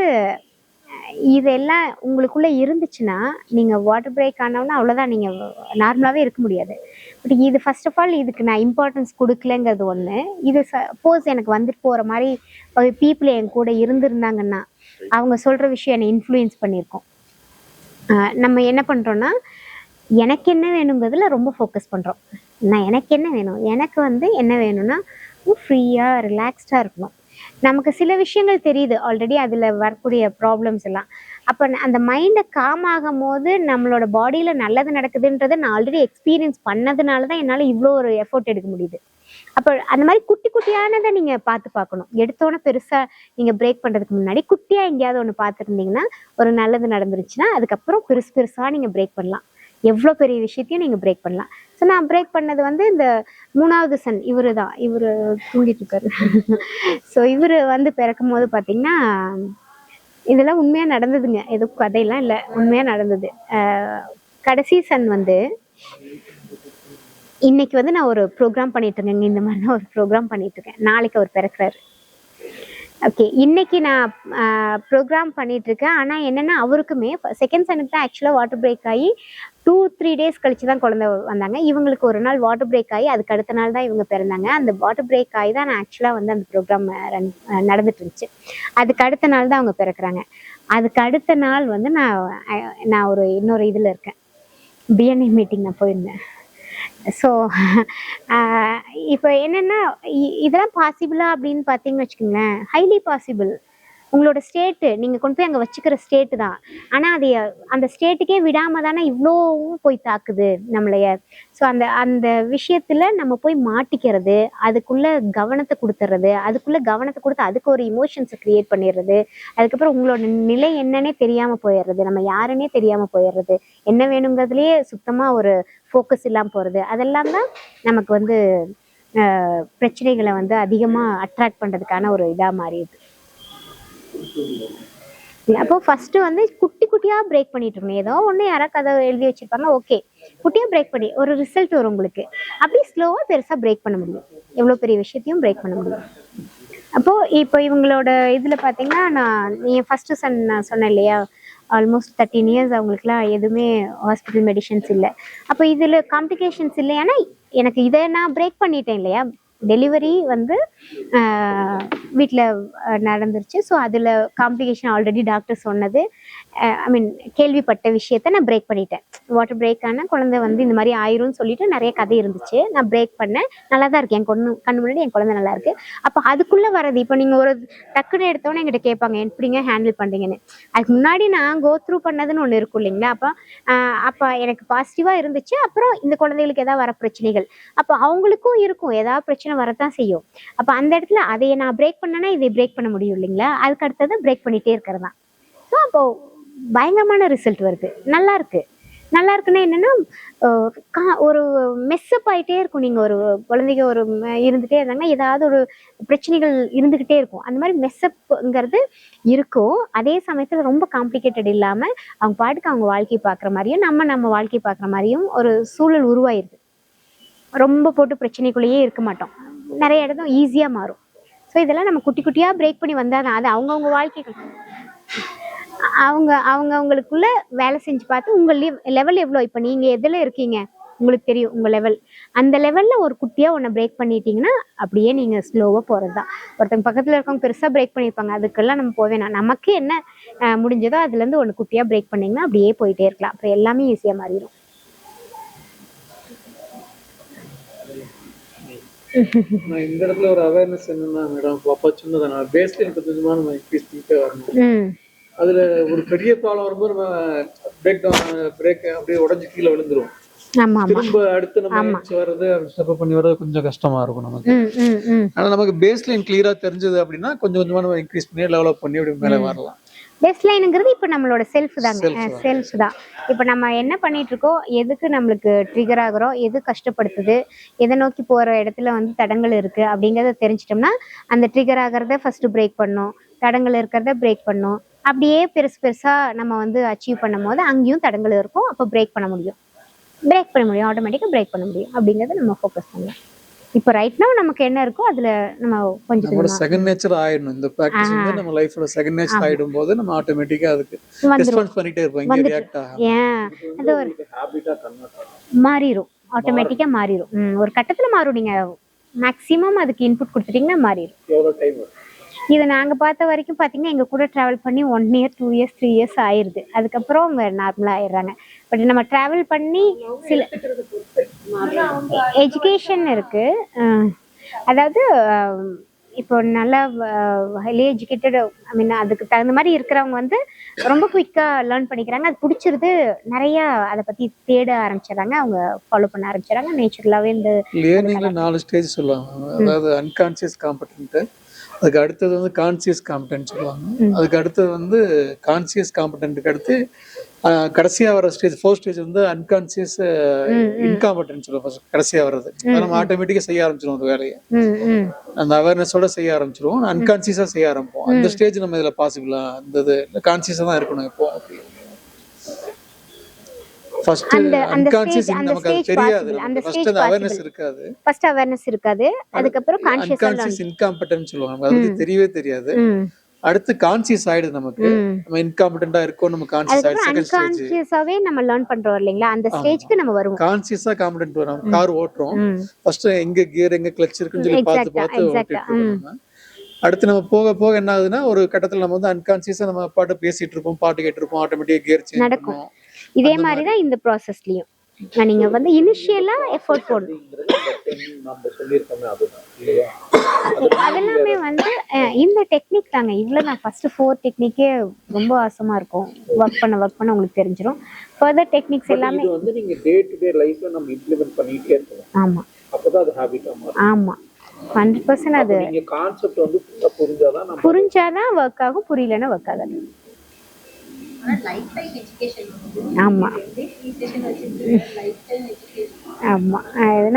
இதெல்லாம் உங்களுக்குள்ளே இருந்துச்சுன்னா நீங்கள் வாட்டர் பிரேக் ஆனவுன்னா அவ்வளோதான், நீங்கள் நார்மலாகவே இருக்க முடியாது. பட் இது ஃபர்ஸ்ட் ஆஃப் ஆல் இதுக்கு நான் இம்பார்ட்டன்ஸ் கொடுக்கலங்கிறது ஒன்று. இது சப்போஸ் எனக்கு வந்துட்டு போகிற மாதிரி ஒரு பீப்புள் என் கூட இருந்திருந்தாங்கன்னா அவங்க சொல்கிற விஷயம் என்னை இன்ஃப்ளூயன்ஸ் பண்ணியிருக்கோம். நம்ம என்ன பண்ணுறோன்னா, எனக்கு என்ன வேணுங்கிறதுல ரொம்ப ஃபோக்கஸ் பண்ணுறோம். எனக்கு என்ன வேணும், எனக்கு வந்து என்ன வேணும்னா ஃப்ரீயாக ரிலாக்ஸ்டாக இருக்கணும். நமக்கு சில விஷயங்கள் தெரியுது ஆல்ரெடி, அதில் வரக்கூடிய ப்ராப்ளம்ஸ் எல்லாம். அப்போ அந்த மைண்டை காம் ஆகும் போது நம்மளோட பாடியில் நல்லது நடக்குதுன்றதை நான் ஆல்ரெடி எக்ஸ்பீரியன்ஸ் பண்ணதுனால தான் என்னால் இவ்வளோ ஒரு எஃபோர்ட் எடுக்க முடியுது. அப்போ அந்த மாதிரி குட்டி குட்டியானதை நீங்கள் பார்க்கணும். எடுத்தோன்னே பெருசாக நீங்கள் பிரேக் பண்ணுறதுக்கு முன்னாடி குட்டியாக எங்கேயாவது ஒன்று பார்த்துருந்தீங்கன்னா, ஒரு நல்லது நடந்துருச்சுன்னா அதுக்கப்புறம் பெருசாக நீங்கள் பிரேக் பண்ணலாம். எவ்வளோ பெரிய விஷயத்தையும் நீங்கள் பிரேக் பண்ணலாம். ஸோ நான் பிரேக் பண்ணது வந்து இந்த 3வது சன் இவர் தான். இவர் தூங்கிட்டு இருக்காரு. ஸோ இவர் வந்து பிறக்கும் போது பார்த்தீங்கன்னா, இதெல்லாம் உண்மையாக நடந்ததுங்க, எதுவும் கதையெல்லாம் இல்லை, உண்மையாக நடந்தது. கடைசி சன் வந்து இன்னைக்கு வந்து நான் ஒரு ப்ரோக்ராம் பண்ணிட்டு இருக்கேங்க. இந்த மாதிரி தான் ஒரு ப்ரோக்ராம் பண்ணிட்டு இருக்கேன். நாளைக்கு அவர் பிறக்கிறாரு. ஓகே, இன்னைக்கு நான் ப்ரோக்ராம் பண்ணிட்டு இருக்கேன். ஆனால் என்னென்னா, அவருக்குமே செகண்ட் சனுக்கு தான் ஆக்சுவலாக வாட்டர் பிரேக் ஆகி 2-3 டேஸ் கழிச்சு தான் குழந்தை வந்தாங்க. இவங்களுக்கு ஒரு நாள் வாட்டர் பிரேக் ஆகி அதுக்கு அடுத்த நாள் தான் இவங்க பிறந்தாங்க. அந்த வாட்டர் பிரேக் ஆகி தான் நான் ஆக்சுவலாக வந்து அந்த ப்ரோக்ராம் நடந்துட்டு இருந்துச்சு. அதுக்கு அடுத்த நாள் தான் அவங்க பிறக்கிறாங்க. அதுக்கு அடுத்த நாள் வந்து நான் ஒரு இன்னொரு இதில் இருக்கேன், பிஎன்ஏ மீட்டிங் நான் போயிருந்தேன். ஸோ இப்போ என்னென்னா, இதெல்லாம் பாசிபிளா அப்படின்னு பார்த்தீங்கன்னு வச்சுக்கோங்களேன், ஹைலி பாசிபிள். உங்களோட ஸ்டேட்டு நீங்கள் கொண்டு போய் அங்கே வச்சுக்கிற ஸ்டேட்டு தான். ஆனால் அது அந்த ஸ்டேட்டுக்கே விடாமல் தானே இவ்வளோவும் போய் தாக்குது நம்மளைய. ஸோ அந்த விஷயத்தில் நம்ம போய் மாட்டிக்கிறது, அதுக்குள்ளே கவனத்தை கொடுத்துட்றது, அதுக்குள்ளே கவனத்தை கொடுத்து அதுக்கு ஒரு இமோஷன்ஸை க்ரியேட் பண்ணிடுறது, அதுக்கப்புறம் உங்களோட நிலை என்னன்னே தெரியாமல் போயிடுறது, நம்ம யாருன்னே தெரியாமல் போயிடுறது, என்ன வேணுங்கிறதுலேயே சுத்தமாக ஒரு ஃபோக்கஸ் இல்லாமல் போகிறது, அதெல்லாம் தான் நமக்கு வந்து பிரச்சனைகளை வந்து அதிகமாக அட்ராக்ட் பண்ணுறதுக்கான ஒரு இதாக மாறிடுது. அப்போ ஃபர்ஸ்ட்டு வந்து குட்டி குட்டியாக பிரேக் பண்ணிட்டு இருக்கணும். ஏதோ ஒன்று யாராவது கதை எழுதி வச்சிருப்பாங்க, ஓகே குட்டியாக பிரேக் பண்ணி ஒரு ரிசல்ட் வரும் உங்களுக்கு. அப்படி ஸ்லோவாக பெருசாக பிரேக் பண்ண முடியும், எவ்வளோ பெரிய விஷயத்தையும் பிரேக் பண்ண முடியும். அப்போது இப்போ இவங்களோட இதில் பார்த்தீங்கன்னா, என் ஃபஸ்ட்டு சன் நான் சொன்னேன் இல்லையா, ஆல்மோஸ்ட் 13 இயர்ஸ் அவங்களுக்குலாம் எதுவுமே ஹாஸ்பிட்டல் மெடிசன்ஸ் இல்லை. அப்போ இதில் காம்ப்ளிகேஷன்ஸ் இல்லை. ஏன்னா எனக்கு இதை நான் பிரேக் பண்ணிட்டேன் இல்லையா, டெலிவரி வந்து வீட்டில் நடந்துருச்சு. ஸோ அதில் காம்ப்ளிகேஷன் ஆல்ரெடி டாக்டர் சொன்னது, கேள்விப்பட்ட விஷயத்த நான் பிரேக் பண்ணிட்டேன். வாட்டர் பிரேக் ஆனால் குழந்தை வந்து இந்த மாதிரி ஆயிரும்னு சொல்லிட்டு நிறைய கதை இருந்துச்சு. நான் பிரேக் பண்ணேன், நல்லா தான் இருக்கேன், கண்ணு முன்னாடி என் குழந்தை நல்லா இருக்கு. அப்போ அதுக்குள்ளே வர்றது, இப்போ நீங்கள் ஒரு டக்குன்னு எடுத்தோன்னே என்கிட்ட கேட்பாங்க எப்படிங்க ஹேண்டில் பண்ணுறீங்கன்னு. அதுக்கு முன்னாடி நான் கோ த்ரூ பண்ணதுன்னு ஒன்று இருக்கும் இல்லைங்களா. அப்போ எனக்கு பாசிட்டிவாக இருந்துச்சு. அப்புறம் இந்த குழந்தைகளுக்கு ஏதாவது வர பிரச்சனைகள், அப்போ அவங்களுக்கும் இருக்கும், ஏதாவது பிரச்சனை வரத்தான் செய்யும். அப்போ அந்த இடத்துல அதையை நான் பிரேக் பண்ணேன்னா இதை பிரேக் பண்ண முடியும் இல்லைங்களா. அதுக்கு அடுத்தது பிரேக் பண்ணிகிட்டே இருக்கிறது தான். ஸோ அப்போ பயங்கரமான ரிசல்ட் வருது, நல்லா இருக்கு. நல்லா இருக்குன்னா என்னன்னா, ஒரு மெஸ்அப் ஆகிட்டே இருக்கும். நீங்கள் ஒரு குழந்தைங்க ஒரு இருந்துகிட்டே இருந்தாங்கன்னா ஏதாவது ஒரு பிரச்சனைகள் இருந்துக்கிட்டே இருக்கும். அந்த மாதிரி மெஸ்அப்ங்கிறது இருக்கும். அதே சமயத்தில் ரொம்ப காம்ப்ளிகேட்டட் இல்லாமல் அவங்க பாட்டுக்கு அவங்க வாழ்க்கையை பார்க்குற மாதிரியும் நம்ம வாழ்க்கையை பார்க்குற மாதிரியும் ஒரு சூழல் உருவாயிருது. ரொம்ப போட்டு பிரச்சனைக்குள்ளேயே இருக்க மாட்டோம், நிறைய இடத்துல ஈஸியாக மாறும். ஸோ இதெல்லாம் நம்ம குட்டி குட்டியாக பிரேக் பண்ணி வந்தால் தான் அது அவங்கவுங்க வாழ்க்கைகள் அவங்களுக்குள்ள வேலை செஞ்சு பார்த்து உங்கள் லெவல் எவ்வளோ, இப்போ நீங்கள் எதில் இருக்கீங்க உங்களுக்கு தெரியும் உங்கள் லெவல். அந்த லெவலில் ஒரு குட்டியாக ஒன்று பிரேக் பண்ணிட்டீங்கன்னா அப்படியே நீங்கள் ஸ்லோவாக போகிறது தான். ஒருத்தங்க பக்கத்தில் இருக்கவங்க பெருசாக பிரேக் பண்ணியிருப்பாங்க, அதுக்கெல்லாம் நம்ம போவேணாம். நமக்கு என்ன முடிஞ்சதோ அதுலேருந்து ஒன்று குட்டியாக பிரேக் பண்ணிங்கன்னா அப்படியே போயிட்டே இருக்கலாம். அப்புறம் எல்லாமே ஈஸியாக மாறிடும். நான் இந்த இடத்துல ஒரு அவேர்னஸ் என்னன்னா மேடம், அப்பா சொன்னதை நான் பேஸ்லைன் கொஞ்சமா நம்ம இன்க்ரீஸ் பண்ணிட்டே வரணும். அதுல ஒரு பெரிய ப்ராப்ளம் வரும்போது நம்ம பிரேக் அப்படியே உடஞ்சி கீழே விழுந்துருவோம். திரும்ப அடுத்து நம்ம வர்றது ஸ்டெப் பண்ணி வர்றது கொஞ்சம் கஷ்டமா இருக்கும் நமக்கு. ஆனா நமக்கு பேஸ் லைன் கிளியரா தெரிஞ்சது அப்படின்னா கொஞ்சம் கொஞ்சமா நம்ம இன்க்ரீஸ் பண்ணி டெவலப் பண்ணி அப்படி மேலே வரலாம். பேஸ் லைனுங்கிறது இப்போ நம்மளோட செல்ஃப் தாங்க, செல்ஃப் தான். இப்போ நம்ம என்ன பண்ணிட்டு இருக்கோம், எதுக்கு நம்மளுக்கு ட்ரிகர் ஆகுறோம், எது கஷ்டப்படுத்துது, எதை நோக்கி போகிற இடத்துல வந்து தடங்கள் இருக்குது அப்படிங்கிறத தெரிஞ்சிட்டோம்னா அந்த ட்ரிகர் ஆகிறத ஃபஸ்ட்டு பிரேக் பண்ணணும், தடங்கள் இருக்கிறத பிரேக் பண்ணணும். அப்படியே பெருசாக நம்ம வந்து அச்சீவ் பண்ணும் போது அங்கேயும் தடங்கள் இருக்கும், அப்போ பிரேக் பண்ண முடியும், ஆட்டோமேட்டிக்காக பிரேக் பண்ண முடியும். அப்படிங்கிறத நம்ம ஃபோக்கஸ் பண்ணலாம். இப்போ ரைட் நவ நமக்கு என்ன இருக்கோ அதுல நம்ம கொஞ்சம் செகண்ட் நேச்சர் ஆயிடணும். இந்த பிராக்டிஸ் வந்து நம்ம லைஃப்ல செகண்ட் நேச்சர் ஆயிடும் போது நம்ம ஆட்டோமேட்டிக்கா அதுக்கு ரெஸ்பான்ஸ் பண்ணிட்டே இருப்போம். இங்க ரியாக்ட் ஆகும், அது ஒரு ஹாபிட்டா கன்வர்ட் மாறிடும், ஆட்டோமேட்டிக்கா மாறிடும். ஒரு கட்டத்துல மாறும். நீங்க மேக்ஸிமம் அதுக்கு இன்புட் கொடுத்துட்டீங்கன்னா மாறிடும். எவ்வளவு டைம்? இது நாங்கள் பார்த்த வரைக்கும் பார்த்தீங்கன்னா எங்கள் கூட ட்ராவல் பண்ணி 1 year 2 years 3 years ஆயிடுது. அதுக்கப்புறம் அவங்க நார்மலாக ஆயிடுறாங்க. பட் நம்ம ட்ராவல் பண்ணி சில எஜுகேஷன் இருக்குது. அதாவது இப்போ நல்லா ஹைலி எஜுகேட்டட், ஐ மீன் அதுக்கு தகுந்த மாதிரி இருக்கிறவங்க வந்து ரொம்ப குயிக்காக லேர்ன் பண்ணிக்கிறாங்க. அது பிடிச்சிருது, நிறையா அதை பற்றி தேட ஆரம்பிச்சிடறாங்க, அவங்க ஃபாலோ பண்ண ஆரம்பிச்சிடறாங்க. நேச்சுரலாகவே இந்த லேர்னிங்ல 4 ஸ்டேஜ் சொல்லுவாங்க. அதாவது அன்கான்சியஸ் காம்படென்ட், அதுக்கு அடுத்தது வந்து கான்சியஸ் காம்படென்ட் சொல்லுவாங்க, அதுக்கு அடுத்தது வந்து கான்சியஸ் காம்படென்ட்டுக்கு அடுத்து கடைசியாக வர ஸ்டேஜ் 4 ஸ்டேஜ் வந்து அன்கான்சியஸ் இன்காம்படென்ட் சொல்லுவோம். கடைசியாக வர்றது நம்ம ஆட்டோமேட்டிக்காக செய்ய ஆரம்பிச்சிடும் ஒரு வேலையை, அந்த அவேர்னஸோட செய்ய ஆரம்பிச்சிருவோம், அன்கான்சியஸாக செய்ய ஆரம்பிப்போம். அந்த ஸ்டேஜ் நம்ம இதில் பாசிபிளா, அந்த இது கான்சியஸாக தான் இருக்கணும் இப்போ. ஃபர்ஸ்ட் அன்கான்ஷியஸ் நமக்கு அது தெரியாது, ஃபர்ஸ்ட் அந்த அவேர்னஸ் இருக்காது, ஃபர்ஸ்ட் அவேர்னஸ் இருக்காது, அதுக்கு அப்புறம் கான்ஷியஸ் இன்காம்படென்ட் சொல்லுவாங்க. அது வந்து தெரியவே தெரியாது. அடுத்து கான்ஷியஸ் ஆயிடுது, நமக்கு நம்ம இன்காம்படென்ட்டா இருக்கோம், நம்ம கான்ஷியஸ் ஆயிடுது. செகண்ட் ஸ்டேஜ் கான்ஷியஸாவே நம்ம லேர்ன் பண்றோம் இல்லீங்களா, அந்த ஸ்டேஜ்க்கு நம்ம வருவோம். கான்ஷியஸா காம்படென்ட் வரும். கார் ஓட்றோம், ஃபர்ஸ்ட் எங்க கியர் எங்க கிளட்ச் இருக்குன்னு சொல்லி பார்த்து ஓட்டிட்டு இருக்கோம். அடுத்து நம்ம போக போக என்ன ஆகுதுன்னா ஒரு கட்டத்துல நம்ம வந்து அன்கான்ஷியஸா நம்ம பாட்டு பேசிட்டு இருப்போம், பாட்டு கேட்டு இருப்போம், ஆட்டோமேட்டிக்கா கியர் சேஞ்ச் நடக்கும். இதே மாதிரி தான் இந்த ப்ராசஸ்லயும் நீங்க வந்து இனிஷியலா எஃபோர்ட் போடணும். அதெல்லாமே வந்து இந்த டெக்னிக் தாங்க. இவ்வளவு நான் ஃபர்ஸ்ட் 4 டெக்னிக்கே ரொம்ப ஆசமா இருக்கும். ஒர்க் பண்ண உங்களுக்கு தெரிஞ்சிடும். ஃபர்தர் டெக்னிக்ஸ் எல்லாமே இது வந்து நீங்க டே டு டே லைஃப்ல நம்ம இம்ப்ளிமெண்ட் பண்ணிட்டே இருக்கோம். ஆமா, அப்பதான் அது ஹாபிட்டா மாறும். ஆமா, 100% அது நீங்க கான்செப்ட் வந்து புரிஞ்சாதான் ஒர்க் ஆகும், புரியலன்னா ஒர்க் ஆகாது. ஆமா ஆமா,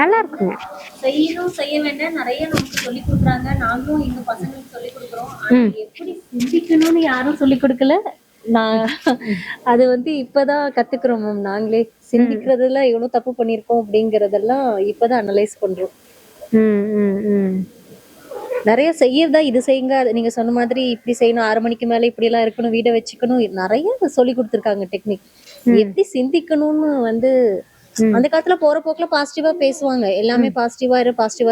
நல்லா இருக்குங்க. செய்ய வேண்டாம் நிறைய நமக்கு சொல்லி கொடுக்குறாங்க, நாங்களும் எங்க பசங்களுக்கு சொல்லி கொடுக்குறோம். எப்படி சிந்திக்கணும்னு யாரும் சொல்லி கொடுக்கல. நான் அது வந்து இப்பதான் கத்துக்கிறோம் மேம். நாங்களே சிந்திக்கிறதுல எவ்வளவு தப்பு பண்ணிருக்கோம் அப்படிங்கறதெல்லாம் இப்பதான் அனலைஸ் பண்றோம். நிறைய செய்யறதா, இது செய்யுங்க, நீங்க சொன்ன மாதிரி இப்படி செய்யணும், 6 மணிக்கு மேல இப்படி எல்லாம் இருக்கணும், வீடை வச்சுக்கணும், நிறைய சொல்லி கொடுத்துருக்காங்க டெக்னிக். எப்படி சிந்திக்கணும்னு வந்து அந்த காலத்துல போற போக்குல பாசிட்டிவா பேசுவாங்க, எல்லாமே பாசிட்டிவா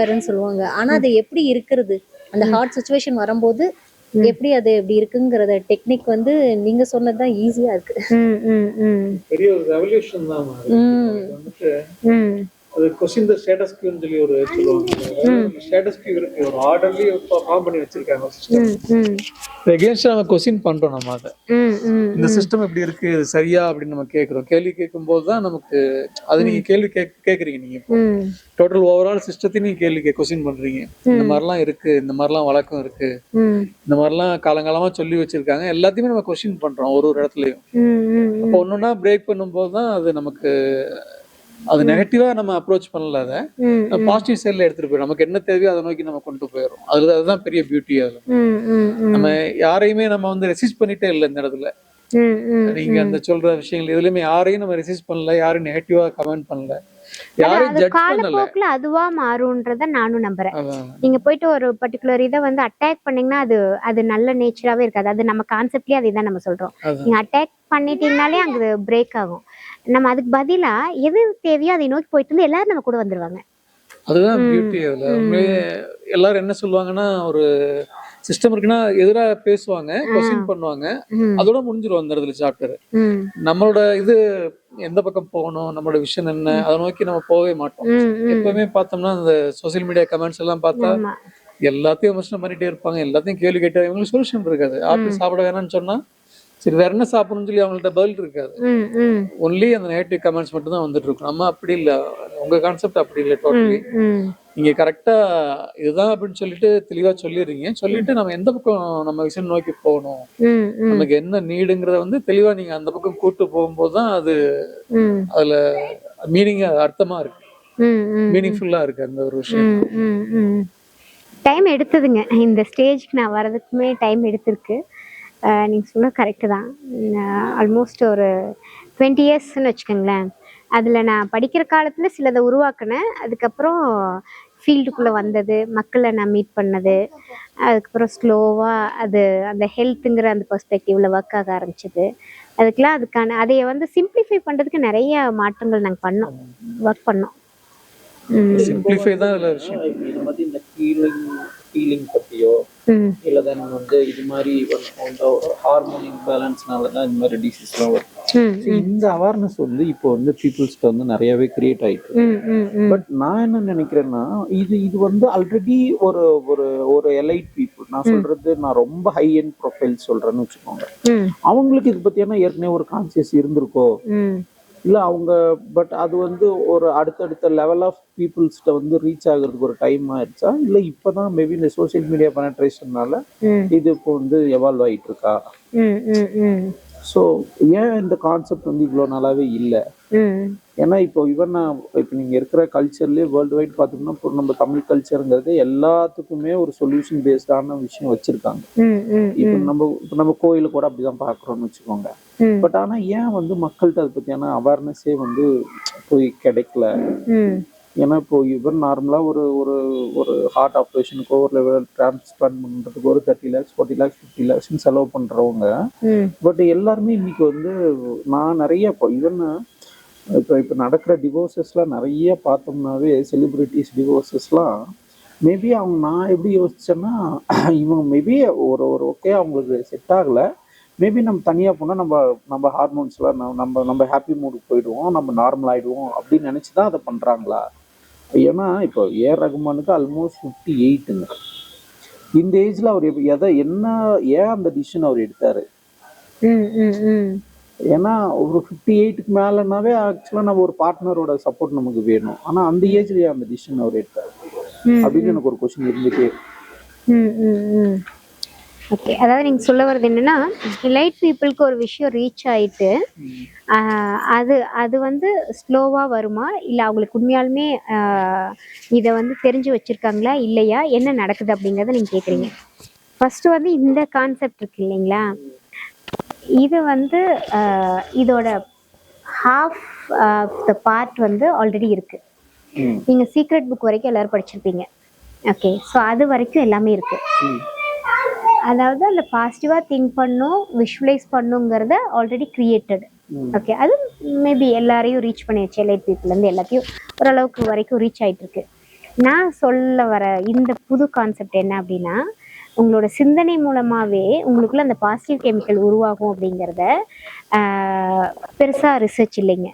இருன்னு சொல்லுவாங்க. ஆனா அது எப்படி இருக்கிறது, அந்த ஹார்ட் சிச்சுவேஷன் வரும்போது எப்படி அது எப்படி இருக்குங்கிறத டெக்னிக் வந்து நீங்க சொன்னதுதான் ஈஸியா இருக்கு. பெரிய ஒரு ரெவல்யூஷன் தான். அது கொஸ்டின் தி ஸ்டேட்டஸ் கியூன்னு சொல்லி ஒரு சொல்லுவாங்க. ஸ்டேட்டஸ் கியூ இருக்கு, ஒரு ஆர்டர்லி ஃபார்ம் பண்ணி வச்சிருக்காங்க சிஸ்டம். எகைன்ஸ்ட் நம்ம கொஸ்டின் பண்றோம், நம்ம அதை இந்த சிஸ்டம் எப்படி இருக்கு, இது சரியா அப்படின்னு நம்ம கேட்கறோம். கேள்வி கேட்கும் போது தான் நமக்கு அது நீங்க கேள்வி கேட்கறீங்க. நீங்க டோட்டல் ஓவரால் சிஸ்டத்தையும் நீங்க கேள்வி கொஸ்டின் பண்றீங்க. இந்த மாதிரிலாம் இருக்கு, இந்த மாதிரிலாம் வழக்கம் இருக்கு, இந்த மாதிரிலாம் காலங்காலமா சொல்லி வச்சிருக்காங்க. எல்லாத்தையுமே நம்ம கொஸ்டின் பண்றோம் ஒரு இடத்துலயும். அப்போ ஒன்னொன்னா பிரேக் பண்ணும் போது தான் அது நமக்கு அது நெகட்டிவா நம்ம அப்ரோச் பண்ணல, அதை பாசிட்டிவ் சைட்ல எடுத்துட்டு போயிடும். நமக்கு என்ன தேவையோ அதை நோக்கி நம்ம கொண்டு போயிடும். அதுதான் பெரிய பியூட்டி. அதுல நம்ம யாரையுமே நம்ம வந்து ரெசிஸ்ட் பண்ணிட்டே இல்லை இந்த இடத்துல. நீங்க அந்த சொல்ற விஷயங்கள் எதுலயுமே யாரையும் நம்ம ரெசிஸ்ட் பண்ணல, யாரும் நெகட்டிவா கமெண்ட் பண்ணல, யாரையும் ஜட்ஜ் பண்ணல. காலப்போக்குல அதுவா மாறும்ன்றத நானும் நம்புறேன். நீங்க போயிட்டு ஒரு பர்டிகுலர் இதை வந்து அட்டாக் பண்ணீங்கன்னா அது நல்ல நேச்சராவே இருக்காது. அது நம்ம கான்செப்ட்லயே அதை தான் நம்ம சொல்றோம். நீங்க அட்டாக் பண்ணிட்டீங்கனாலே அங்க பிரேக் ஆகும். நம்ம அதுக்கு பதிலா எது தேவையோ அதை நோக்கி போயிட்டு இருந்து எல்லாரும் நம்ம கூட வந்துருவாங்க. அதுதான் பியூட்டி. அதுல எல்லாரும் என்ன சொல்லுவாங்கன்னா, ஒரு சிஸ்டம் இருக்குன்னா எதிராக பேசுவாங்க, கொஸ்டின் பண்ணுவாங்க, அதோட முடிஞ்சிரும் அந்த இடத்துல சாப்டர். நம்மளோட இது எந்த பக்கம் போகணும், நம்மளோட விஷன் என்ன, அதை நோக்கி நம்ம போகவே மாட்டோம். எப்பவுமே பார்த்தோம்னா இந்த சோசியல் மீடியா கமெண்ட்ஸ் எல்லாம் பார்த்தா எல்லாத்தையும் விமர்சனம் பண்ணிட்டே இருப்பாங்க, எல்லாத்தையும் கேள்வி கேட்டு இவங்களுக்கு சொல்யூஷன் இருக்காது. ஆப்பிள் சாப்பிட வேணாம்னு சொன்னா சரி வேற என்ன சாப்பிடணும்னு சொல்லி அவங்கள்ட்ட பதில் இருக்காது. ஒன்லி அந்த நெகட்டிவ் கமெண்ட்ஸ் மட்டும் தான் வந்துட்டு இருக்கும். நம்ம அப்படி இல்லை, உங்க கான்செப்ட் அப்படி இல்லை. டோட்டலி நீங்க கரெக்டா இதுதான் அப்படின்னு சொல்லிட்டு தெளிவா சொல்லிடுறீங்க. சொல்லிட்டு நம்ம எந்த பக்கம் நம்ம விஷயம் நோக்கி போகணும், நமக்கு என்ன நீடுங்கிறத வந்து தெளிவா நீங்க அந்த பக்கம் கூட்டு போகும்போது தான் அது அதுல மீனிங் அர்த்தமா இருக்கு, மீனிங்ஃபுல்லா இருக்கு அந்த ஒரு விஷயம். டைம் எடுத்ததுங்க, இந்த ஸ்டேஜ்க்கு நான் வர்றதுக்குமே டைம் எடுத்திருக்கு. நீங்கள் சொல்ல கரெக்டு தான். ஆல்மோஸ்ட் ஒரு 20 இயர்ஸ்ன்னு வச்சுக்கோங்களேன். அதில் நான் படிக்கிற காலத்தில் சிலதை உருவாக்கினேன். அதுக்கப்புறம் ஃபீல்டுக்குள்ளே வந்தது, மக்களை நான் மீட் பண்ணது, அதுக்கப்புறம் ஸ்லோவாக அது அந்த ஹெல்த்துங்கிற அந்த பெர்ஸ்பெக்டிவில் ஒர்க் ஆக ஆரம்பிச்சிது. அதுக்கெலாம் அதுக்கான அதையை வந்து சிம்பிளிஃபை பண்ணுறதுக்கு நிறைய மாற்றங்கள் நாங்கள் பண்ணோம், ஒர்க் பண்ணோம். சிம்பிளிஃபை தான் இதில் விஷயம். இதை மாதிரி இந்த ஃபீலிங் பற்றியோ இல்லை தென் வந்து இது மாதிரி ஹார்மோன் இம்பேலன்ஸ்னால தான் இந்த மாதிரி டிசீஸ்லாம் வரும். இந்த அவேர்னஸ் வந்து இப்போ வந்து பீப்புள்ஸ்க்கு வந்து நிறையவே கிரியேட் ஆயிட்டு. பட் நான் என்ன நினைக்கிறேன்னா இது வந்து ஆல்ரெடி ஒரு ஒரு ஒரு எலைட் பீப்புள், நான் சொல்றது நான் ரொம்ப ஹை எண்ட் ப்ரொஃபைல் சொல்றேன்னு வச்சுக்கோங்க, அவங்களுக்கு இது பத்தியான ஏற்கனவே ஒரு கான்சியஸ் இருந்திருக்கோ இல்ல அவங்க, பட் அது வந்து ஒரு அடுத்தடுத்த லெவல் ஆஃப் பீப்புள்ஸ்கிட்ட வந்து ரீச் ஆகுறதுக்கு ஒரு டைம் ஆயிடுச்சா, இல்ல இப்பதான் மேபி இந்த சோசியல் மீடியா பெனட்ரேஷன்னால இது இப்போ வந்து எவால்வ் ஆயிட்டு இருக்கா? ஸோ ஏன் இந்த கான்செப்ட் வந்து இவ்வளோ நல்லாவே இல்லை? ஏன்னா இப்போ இப்போ நீங்க இருக்கிற கல்ச்சர்லயே வேர்ல்டு வைட் பார்த்தோம்னா இப்போ நம்ம தமிழ் கல்ச்சருங்கிறது எல்லாத்துக்குமே ஒரு சொல்யூஷன் பேஸ்டான விஷயம் வச்சிருக்காங்க. இப்போ நம்ம கோயில கூட அப்படிதான் பாக்குறோம்னு வச்சுக்கோங்க. பட் ஆனா ஏன் வந்து மக்கள்கிட்ட அதை பத்தியான அவேர்னஸே வந்து போய் கிடைக்கல? ஏன்னா இப்போ நார்மலா ஒரு ஒரு ஒரு ஹார்ட் ஆப்ரேஷனுக்கோ ஒரு லெவல் டிரான்ஸ்பிளான்ட் பண்றதுக்கு ஒரு 30 lakhs 40 lakhs 50 lakhs செலவு பண்றவங்க, பட் எல்லாருமே இன்னைக்கு வந்து நான் நிறைய இப்போ நடக்கிற டிவோர்ஸஸ்லாம் நிறைய பார்த்தோம்னாவே செலிபிரிட்டிஸ் டிவோர்ஸஸ்லாம் மேபி நான் எப்படி யோசிச்சேன்னா இவங்க மேபி ஒரு ஓகே அவங்களுக்கு செட் ஆகலை, மேபி நம்ம தனியாக போனால் நம்ம ஹார்மோன்ஸ்லாம் நம்ம ஹாப்பி மூடுக்கு போயிடுவோம், நம்ம நார்மல் ஆகிடுவோம் அப்படின்னு நினச்சி தான் அதை பண்ணுறாங்களா? ஏன்னா இப்போ ஏஆர் ரகுமானுக்கு ஆல்மோஸ்ட் 58ங்க. இந்த ஏஜில் அவர் ஏன் அந்த டிசிஷன் அவர் எடுத்தார்? ஏன்னா ஒரு 58க்கு மேலனாவே ஆக்சுவலாக நம்ம ஒரு பார்ட்னரோட சப்போர்ட் நமக்கு வேணும். ஆனால் அந்த ஏஜ்லேயே அந்த டிசிஷன் அவர் எடுத்தார் அப்படின்னு எனக்கு ஒரு கொஸ்டின் இருந்துட்டே. ஓகே, அதாவது நீங்கள் சொல்ல வர்றது என்னன்னா, லைட் பீப்புளுக்கு ஒரு விஷயம் ரீச் ஆயிட்டு அது வந்து ஸ்லோவாக வருமா, இல்லை அவங்களுக்கு உண்மையாலுமே இதை வந்து தெரிஞ்சு வச்சுருக்காங்களா இல்லையா, என்ன நடக்குது அப்படிங்கிறத நீங்கள் கேட்குறீங்க. ஃபஸ்ட்டு வந்து இந்த கான்செப்ட் இருக்கு இல்லைங்களா, இது வந்து இதோட ஹாஃப் த பார்ட் வந்து ஆல்ரெடி இருக்குது. நீங்கள் சீக்ரெட் புக் வரைக்கும் எல்லோரும் படிச்சிருப்பீங்க. ஓகே, ஸோ அது வரைக்கும் எல்லாமே இருக்குது. அதாவது அந்த பாசிட்டிவாக திங்க் பண்ணும், விஷுவலைஸ் பண்ணுங்கிறத ஆல்ரெடி கிரியேட்டட். ஓகே, அது மேபி எல்லாரையும் ரீச் பண்ணிடுச்சு, லைட் பீப்புள்லேருந்து எல்லாத்தையும் ஓரளவுக்கு வரைக்கும் ரீச் ஆகிட்டு இருக்கு. நான் சொல்ல வர இந்த புது கான்செப்ட் என்ன அப்படின்னா, உங்களோட சிந்தனை மூலமாகவே உங்களுக்குள்ள அந்த பாசிட்டிவ் கெமிக்கல் உருவாகும் அப்படிங்கிறத பெருசாக ரிசர்ச் இல்லைங்க,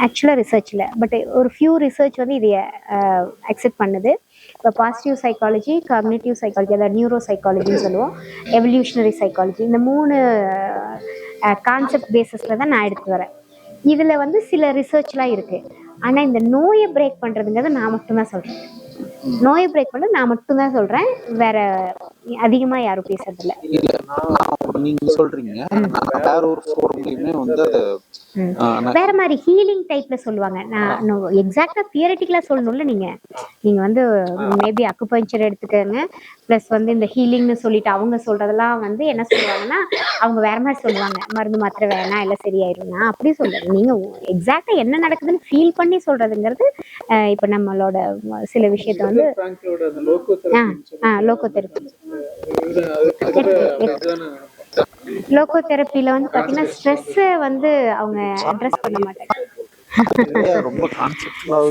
ஆக்சுவலாக ரிசர்ச் இல்லை, பட் ஒரு ஃபியூ ரிசர்ச் வந்து இதை அக்செப்ட் பண்ணுது. இப்போ பாசிட்டிவ் சைக்காலஜி, காக்னிட்டிவ் சைக்காலஜி, அதாவது நியூரோ சைக்காலஜின்னு சொல்லுவோம், எவல்யூஷனரி சைக்காலஜி, இந்த 3 கான்செப்ட் பேஸஸில் தான் நான் எடுத்து வரேன். இதில் வந்து சில ரிசர்ச்லாம் இருக்குது. ஆனால் இந்த நோயை பிரேக் பண்ணுறதுங்கிறத நான் மட்டும்தான் சொல்கிறேன். நோயை பிரேக் பண்ண நான் மட்டும்தான் சொல்கிறேன், வேற அதிகமாக யாரும் பேசுறதில்ல. நீங்க சொல்றீங்க, வேற ஒரு ஃபோரம்லயுமே வந்து வேற மாதிரி ஹீலிங் டைப்ல சொல்லுவாங்க. நான் எக்ஸாக்டா தியரிட்டிக்கலா சொல்லணும்ல, நீங்க வந்து மேபி அக்குபஞ்சர் எடுத்துக்கோங்க, பிளஸ் வந்து இந்த ஹீலிங்னு சொல்லிட்டு அவங்க சொல்றதெல்லாம் வந்து என்ன சொல்லுவாங்கன்னா, அவங்க வேற மாதிரி சொல்லுவாங்க, மருந்து மாத்திரை வேணாம் எல்லாம் சரியாயிரும்னா அப்படி சொல்றது. நீங்க எக்ஸாக்டா என்ன நடக்குதுன்னு ஃபீல் பண்ணி சொல்றதுங்கிறது இப்ப நம்மளோட சில விஷயத்த வந்து லோகோ தெரப்பி. லோகோ தெரப்பில வந்து பாத்தீங்கன்னா ஸ்ட்ரெஸ்ஸை வந்து அவங்க அட்ரஸ் பண்ண மாட்டாங்க.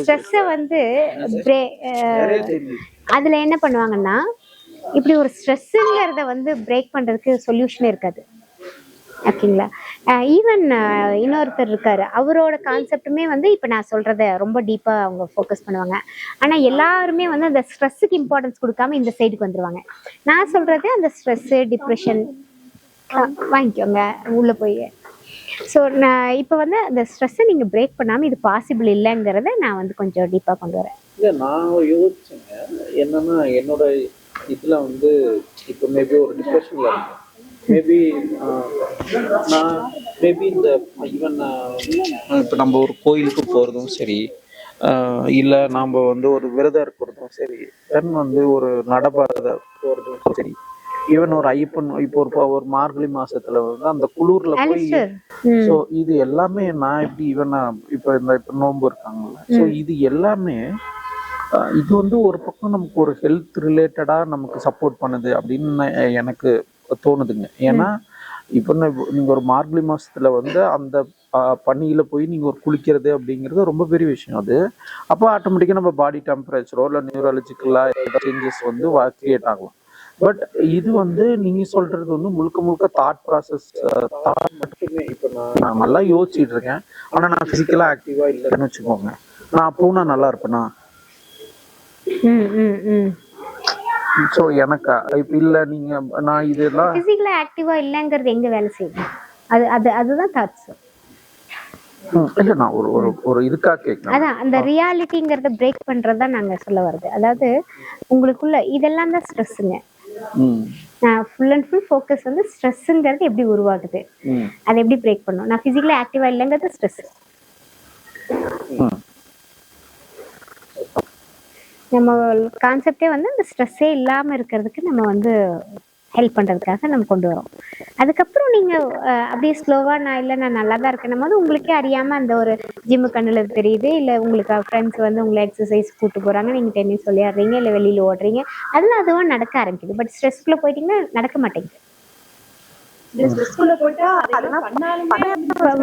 ஸ்ட்ரெஸ்ஸை வந்து அதுல என்ன பண்ணுவாங்கன்னா, இப்படி ஒரு ஸ்ட்ரெஸ்ஸுங்கிறத வந்து பிரேக் பண்ணுறதுக்கு சொல்யூஷனே இருக்காது. ஓகேங்களா? ஈவன் இன்னொருத்தர் இருக்காரு, அவரோட கான்செப்டுமே வந்து இப்போ நான் சொல்கிறத ரொம்ப டீப்பாக அவங்க ஃபோக்கஸ் பண்ணுவாங்க. ஆனால் எல்லாருமே வந்து அந்த ஸ்ட்ரெஸ்ஸுக்கு இம்பார்ட்டன்ஸ் கொடுக்காம இந்த சைடுக்கு வந்துடுவாங்க. நான் சொல்கிறது அந்த ஸ்ட்ரெஸ்ஸு, டிப்ரெஷன் வாங்கிக்கோங்க உள்ளே போய். ஸோ நான் இப்போ வந்து அந்த ஸ்ட்ரெஸ்ஸை நீங்கள் பிரேக் பண்ணாமல் இது பாசிபிள் இல்லைங்கிறத நான் வந்து கொஞ்சம் டீப்பாக கொண்டு வரேன். இல்லை, நான் யோசிச்சேங்க என்னன்னா, என்னோட இதில் வந்து இப்போ மேபி ஒரு டிப்ரெஷனில் இருக்கேன். மேபி நான் மேபி இந்த ஈவன் இப்போ நம்ம ஒரு கோயிலுக்கு போகிறதும் சரி, இல்லை நாம் வந்து ஒரு விரதம் இருக்கிறதும் சரி, தென் வந்து ஒரு நடைபாதை போகிறதும் சரி, ஈவன் ஒரு ஐயப்பன் இப்போ ஒரு மார்கழி மாசத்துல வந்து அந்த குளூர்ல போய், ஸோ இது எல்லாமே நான் எப்படி ஈவன் இப்போ நோன்பு இருக்காங்கல்ல, ஸோ இது எல்லாமே இது வந்து ஒரு பக்கம் நமக்கு ஒரு ஹெல்த் ரிலேட்டடா நமக்கு சப்போர்ட் பண்ணுது அப்படின்னு எனக்கு தோணுதுங்க. ஏன்னா இப்போ நீங்க ஒரு மார்கழி மாசத்துல வந்து அந்த பனியில போய் நீங்க ஒரு குளிக்கிறது அப்படிங்கிறது ரொம்ப பெரிய விஷயம். அது அப்போ ஆட்டோமேட்டிக்கா நம்ம பாடி டெம்பரேச்சரோ இல்லை நியூரலஜிக்கலா சேஞ்சஸ் வந்து கிரியேட் ஆகலாம். பட் இது வந்து நீங்க சொல்றது வந்து முழுக்க முழுக்க தாட் ப்ராசஸ் மட்டுமே. இப்போ நான் நல்லா யோசிச்சுட்டு இருக்கேன், ஆனா நான் பிசிக்கலா ஆக்டிவா இல்லைன்னு வச்சுக்கோங்க, நான் அப்பவும் நான் நல்லா இருப்பேனா? ஸோ எனக்கு இப்போ இல்லை நீங்க நான் இதெல்லாம் பிசிக்கலா ஆக்டிவா இல்லைங்கிறது எங்க வேலை செய்யுது? அதுதான் தாட்ஸ். இல்லை, நான் ஒரு இதுக்காக கேட்கலாம். அதான் அந்த ரியாலிட்டிங்கிறத பிரேக் பண்றதா நாங்க சொல்ல வருது. அதாவது உங்களுக்குள்ள இதெல்லாம் தான் ஸ்ட்ரெஸ்ஸுங்க. ஃபுல் அண்ட் ஃபுல் ஃபோக்கஸ் வந்து ஸ்ட்ரெஸ்ஸுங்கிறது எப்படி உருவாகுது, அதை எப்படி பிரேக் பண்ணும். நான் பிசிக்கலா ஆக்டிவா இல்லைங்கிறது ஸ்ட்ரெஸ். நம்ம கான்செப்டே வந்து அந்த ஸ்ட்ரெஸ்ஸே இல்லாமல் இருக்கிறதுக்கு நம்ம வந்து ஹெல்ப் பண்ணுறதுக்காக நம்ம கொண்டு வரோம். அதுக்கப்புறம் நீங்கள் அப்படியே ஸ்லோவாக நான் நல்லா தான் இருக்கேன் போது உங்களுக்கே அறியாமல் அந்த ஒரு ஜிம்மு கண்ணில் தெரியுது, இல்லை உங்களுக்கு ஃப்ரெண்ட்ஸ் வந்து உங்களை எக்ஸசைஸ் கூப்பிட்டு போகிறாங்க, நீங்கள் டென்னிஸ் விளையாடுறீங்க, இல்லை வெளியில் ஓடுறீங்க, அதெல்லாம் அதுவாக நடக்க ஆரம்பிக்குது. பட் ஸ்ட்ரெஸ்க்குள்ளே போயிட்டீங்கன்னா நடக்க மாட்டேங்குது.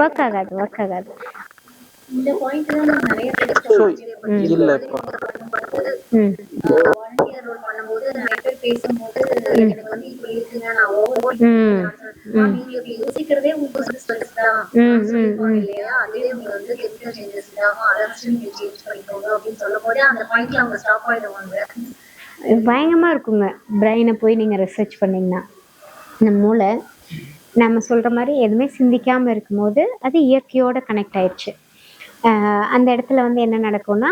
ஒர்க் ஆகாது. இந்த பாயிண்ட் தான் நான் நிறைய பேர் இல்ல வாலண்டியர் ரோல் பண்ணும்போது நிறைய பேர் பேசும்போது எனக்கு வந்து இப்படி இருக்குங்க, நான் ஓவர் நீங்க இப்படி யோசிக்கிறதே உங்களுக்கு ஸ்ட்ரெஸ் தான் இல்லையா, அதே நீங்க வந்து கெமிக்கல் சேஞ்சஸ் தான், அலர்ஜி நீங்க சேஞ்ச் பண்ணிக்கோங்க அப்படின்னு சொல்லும் போதே அந்த பாயிண்ட்ல அவங்க ஸ்டாப் ஆயிடுவாங்க. பயங்கரமா இருக்குங்க. பிரெயினை போய் நீங்க ரிசர்ச் பண்ணீங்கன்னா இந்த மூளை நம்ம சொல்ற மாதிரி எதுவுமே சிந்திக்காம இருக்கும்போது அது இயற்கையோட கனெக்ட் ஆயிடுச்சு. அந்த இடத்துல வந்து என்ன நடக்கும்னா,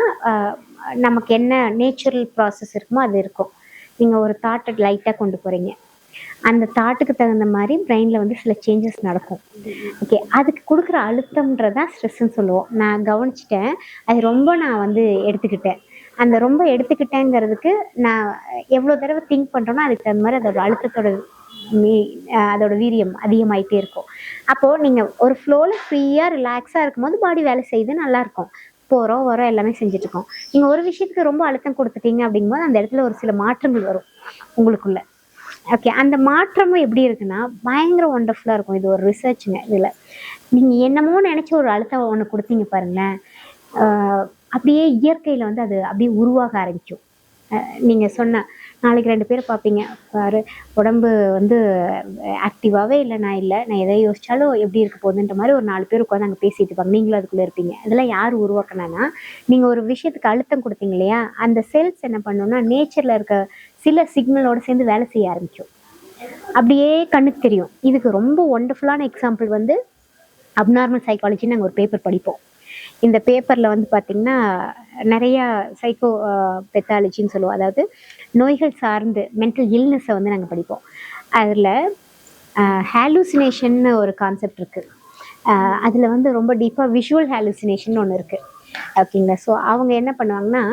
நமக்கு என்ன நேச்சுரல் ப்ராசஸ் இருக்குமோ அது இருக்கும். நீங்கள் ஒரு தாட்டை லைட்டாக கொண்டு போகிறீங்க, அந்த தாட்டுக்கு தகுந்த மாதிரி பிரெயினில் வந்து சில சேஞ்சஸ் நடக்கும். ஓகே, அதுக்கு கொடுக்குற அழுத்தம்ன்றதான் ஸ்ட்ரெஸ்ன்னு சொல்லுவோம். நான் கவனிச்சிட்டேன், அது ரொம்ப நான் வந்து எடுத்துக்கிட்டேன். அந்த ரொம்ப எடுத்துக்கிட்டேங்கிறதுக்கு நான் எவ்வளோ தடவை திங்க் பண்ணுறோன்னா அதுக்கு தகுந்த மாதிரி அதோட அழுத்தத்தோட அதோட வீரியம் அதிகமாயிட்டே இருக்கும். அப்போது நீங்கள் ஒரு ஃப்ளோவில் ஃப்ரீயாக ரிலாக்ஸாக இருக்கும்போது பாடி வேலை செய்யுது, நல்லாயிருக்கும், போகிறோம் வரோம் எல்லாமே செஞ்சுட்ருக்கோம். நீங்கள் ஒரு விஷயத்துக்கு ரொம்ப அழுத்தம் கொடுத்துட்டீங்க அப்படிங்கும்போது அந்த இடத்துல ஒரு சில மாற்றங்கள் வரும் உங்களுக்குள்ள. ஓகே, அந்த மாற்றமும் எப்படி இருக்குன்னா பயங்கர ஒண்டர்ஃபுல்லாக இருக்கும். இது ஒரு ரிசர்ச்சுங்க. இதில் நீங்கள் என்னமோ நினச்சி ஒரு அழுத்தம் ஒன்று கொடுத்தீங்க பாருங்களேன், அப்படியே இயற்கையில் வந்து அது அப்படியே உருவாக ஆரம்பிக்கும். நீங்கள் சொன்ன நாளைக்கு 2 பேரை பார்ப்பீங்க, பாரு உடம்பு வந்து ஆக்டிவாகவே இல்லை, நான் எதை யோசிச்சாலும் எப்படி இருக்க போகுதுன்ற மாதிரி ஒரு 4 பேர் உட்காந்து அங்கே பேசிட்டு இருப்பாங்க, நீங்களும் அதுக்குள்ளே இருப்பீங்க. அதெல்லாம் யார் உருவாக்கினான்னா நீங்கள் ஒரு விஷயத்துக்கு அழுத்தம் கொடுத்தீங்க இல்லையா, அந்த செல்ஸ் என்ன பண்ணணும்னா நேச்சரில் இருக்க சில சிக்னலோடு சேர்ந்து வேலை செய்ய ஆரம்பிக்கும். அப்படியே கண்ணுக்கு தெரியும். இதுக்கு ரொம்ப ஒண்டர்ஃபுல்லான எக்ஸாம்பிள் வந்து அப்நார்மல் சைக்காலஜின்னு நாங்கள் ஒரு பேப்பர் படிப்போம். இந்த பேப்பரில் வந்து பார்த்திங்கன்னா நிறையா சைக்கோ பெத்தாலஜின்னு சொல்லுவோம், அதாவது நோய்கள் சார்ந்து மென்டல் இல்னஸை வந்து நாங்கள் படிப்போம். அதில் ஹாலுசினேஷன்னு ஒரு கான்செப்ட் இருக்குது. அதில் வந்து ரொம்ப டீப்பாக விஷுவல் ஹாலுசினேஷன் ஒன்று இருக்குது. ஓகேங்களா? ஸோ அவங்க என்ன பண்ணுவாங்கன்னா,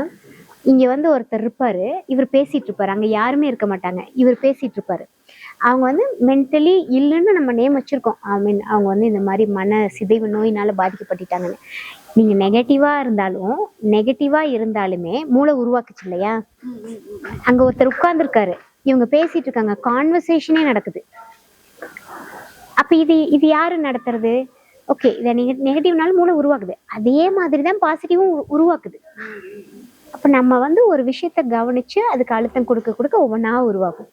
இங்கே வந்து ஒருத்தர் இருப்பார், இவர் பேசிகிட்டு இருப்பார், அங்கே யாருமே இருக்க மாட்டாங்க, இவர் பேசிகிட்டு இருப்பார். அவங்க வந்து மென்டலி இல்லைன்னு நம்ம நேம் வச்சுருக்கோம். ஐ மீன் அவங்க வந்து இந்த மாதிரி மன சிதைவு நோயினால் பாதிக்கப்பட்டுட்டாங்கன்னு. நீங்கள் நெகட்டிவாக இருந்தாலுமே மூளை உருவாக்குச்சு இல்லையா, அங்கே ஒருத்தர் உட்கார்ந்துருக்காரு, இவங்க பேசிகிட்டு இருக்காங்க, கான்வர்சேஷனே நடக்குது. அப்போ இது யாரு நடத்துறது? ஓகே, இதை நெகட்டிவ்னாலும் மூளை உருவாக்குது, அதே மாதிரி தான் பாசிட்டிவும் உருவாக்குது. அப்போ நம்ம வந்து ஒரு விஷயத்த கவனிச்சு அதுக்கு அழுத்தம் கொடுக்க கொடுக்க ஒவ்வொன்றா உருவாகும்.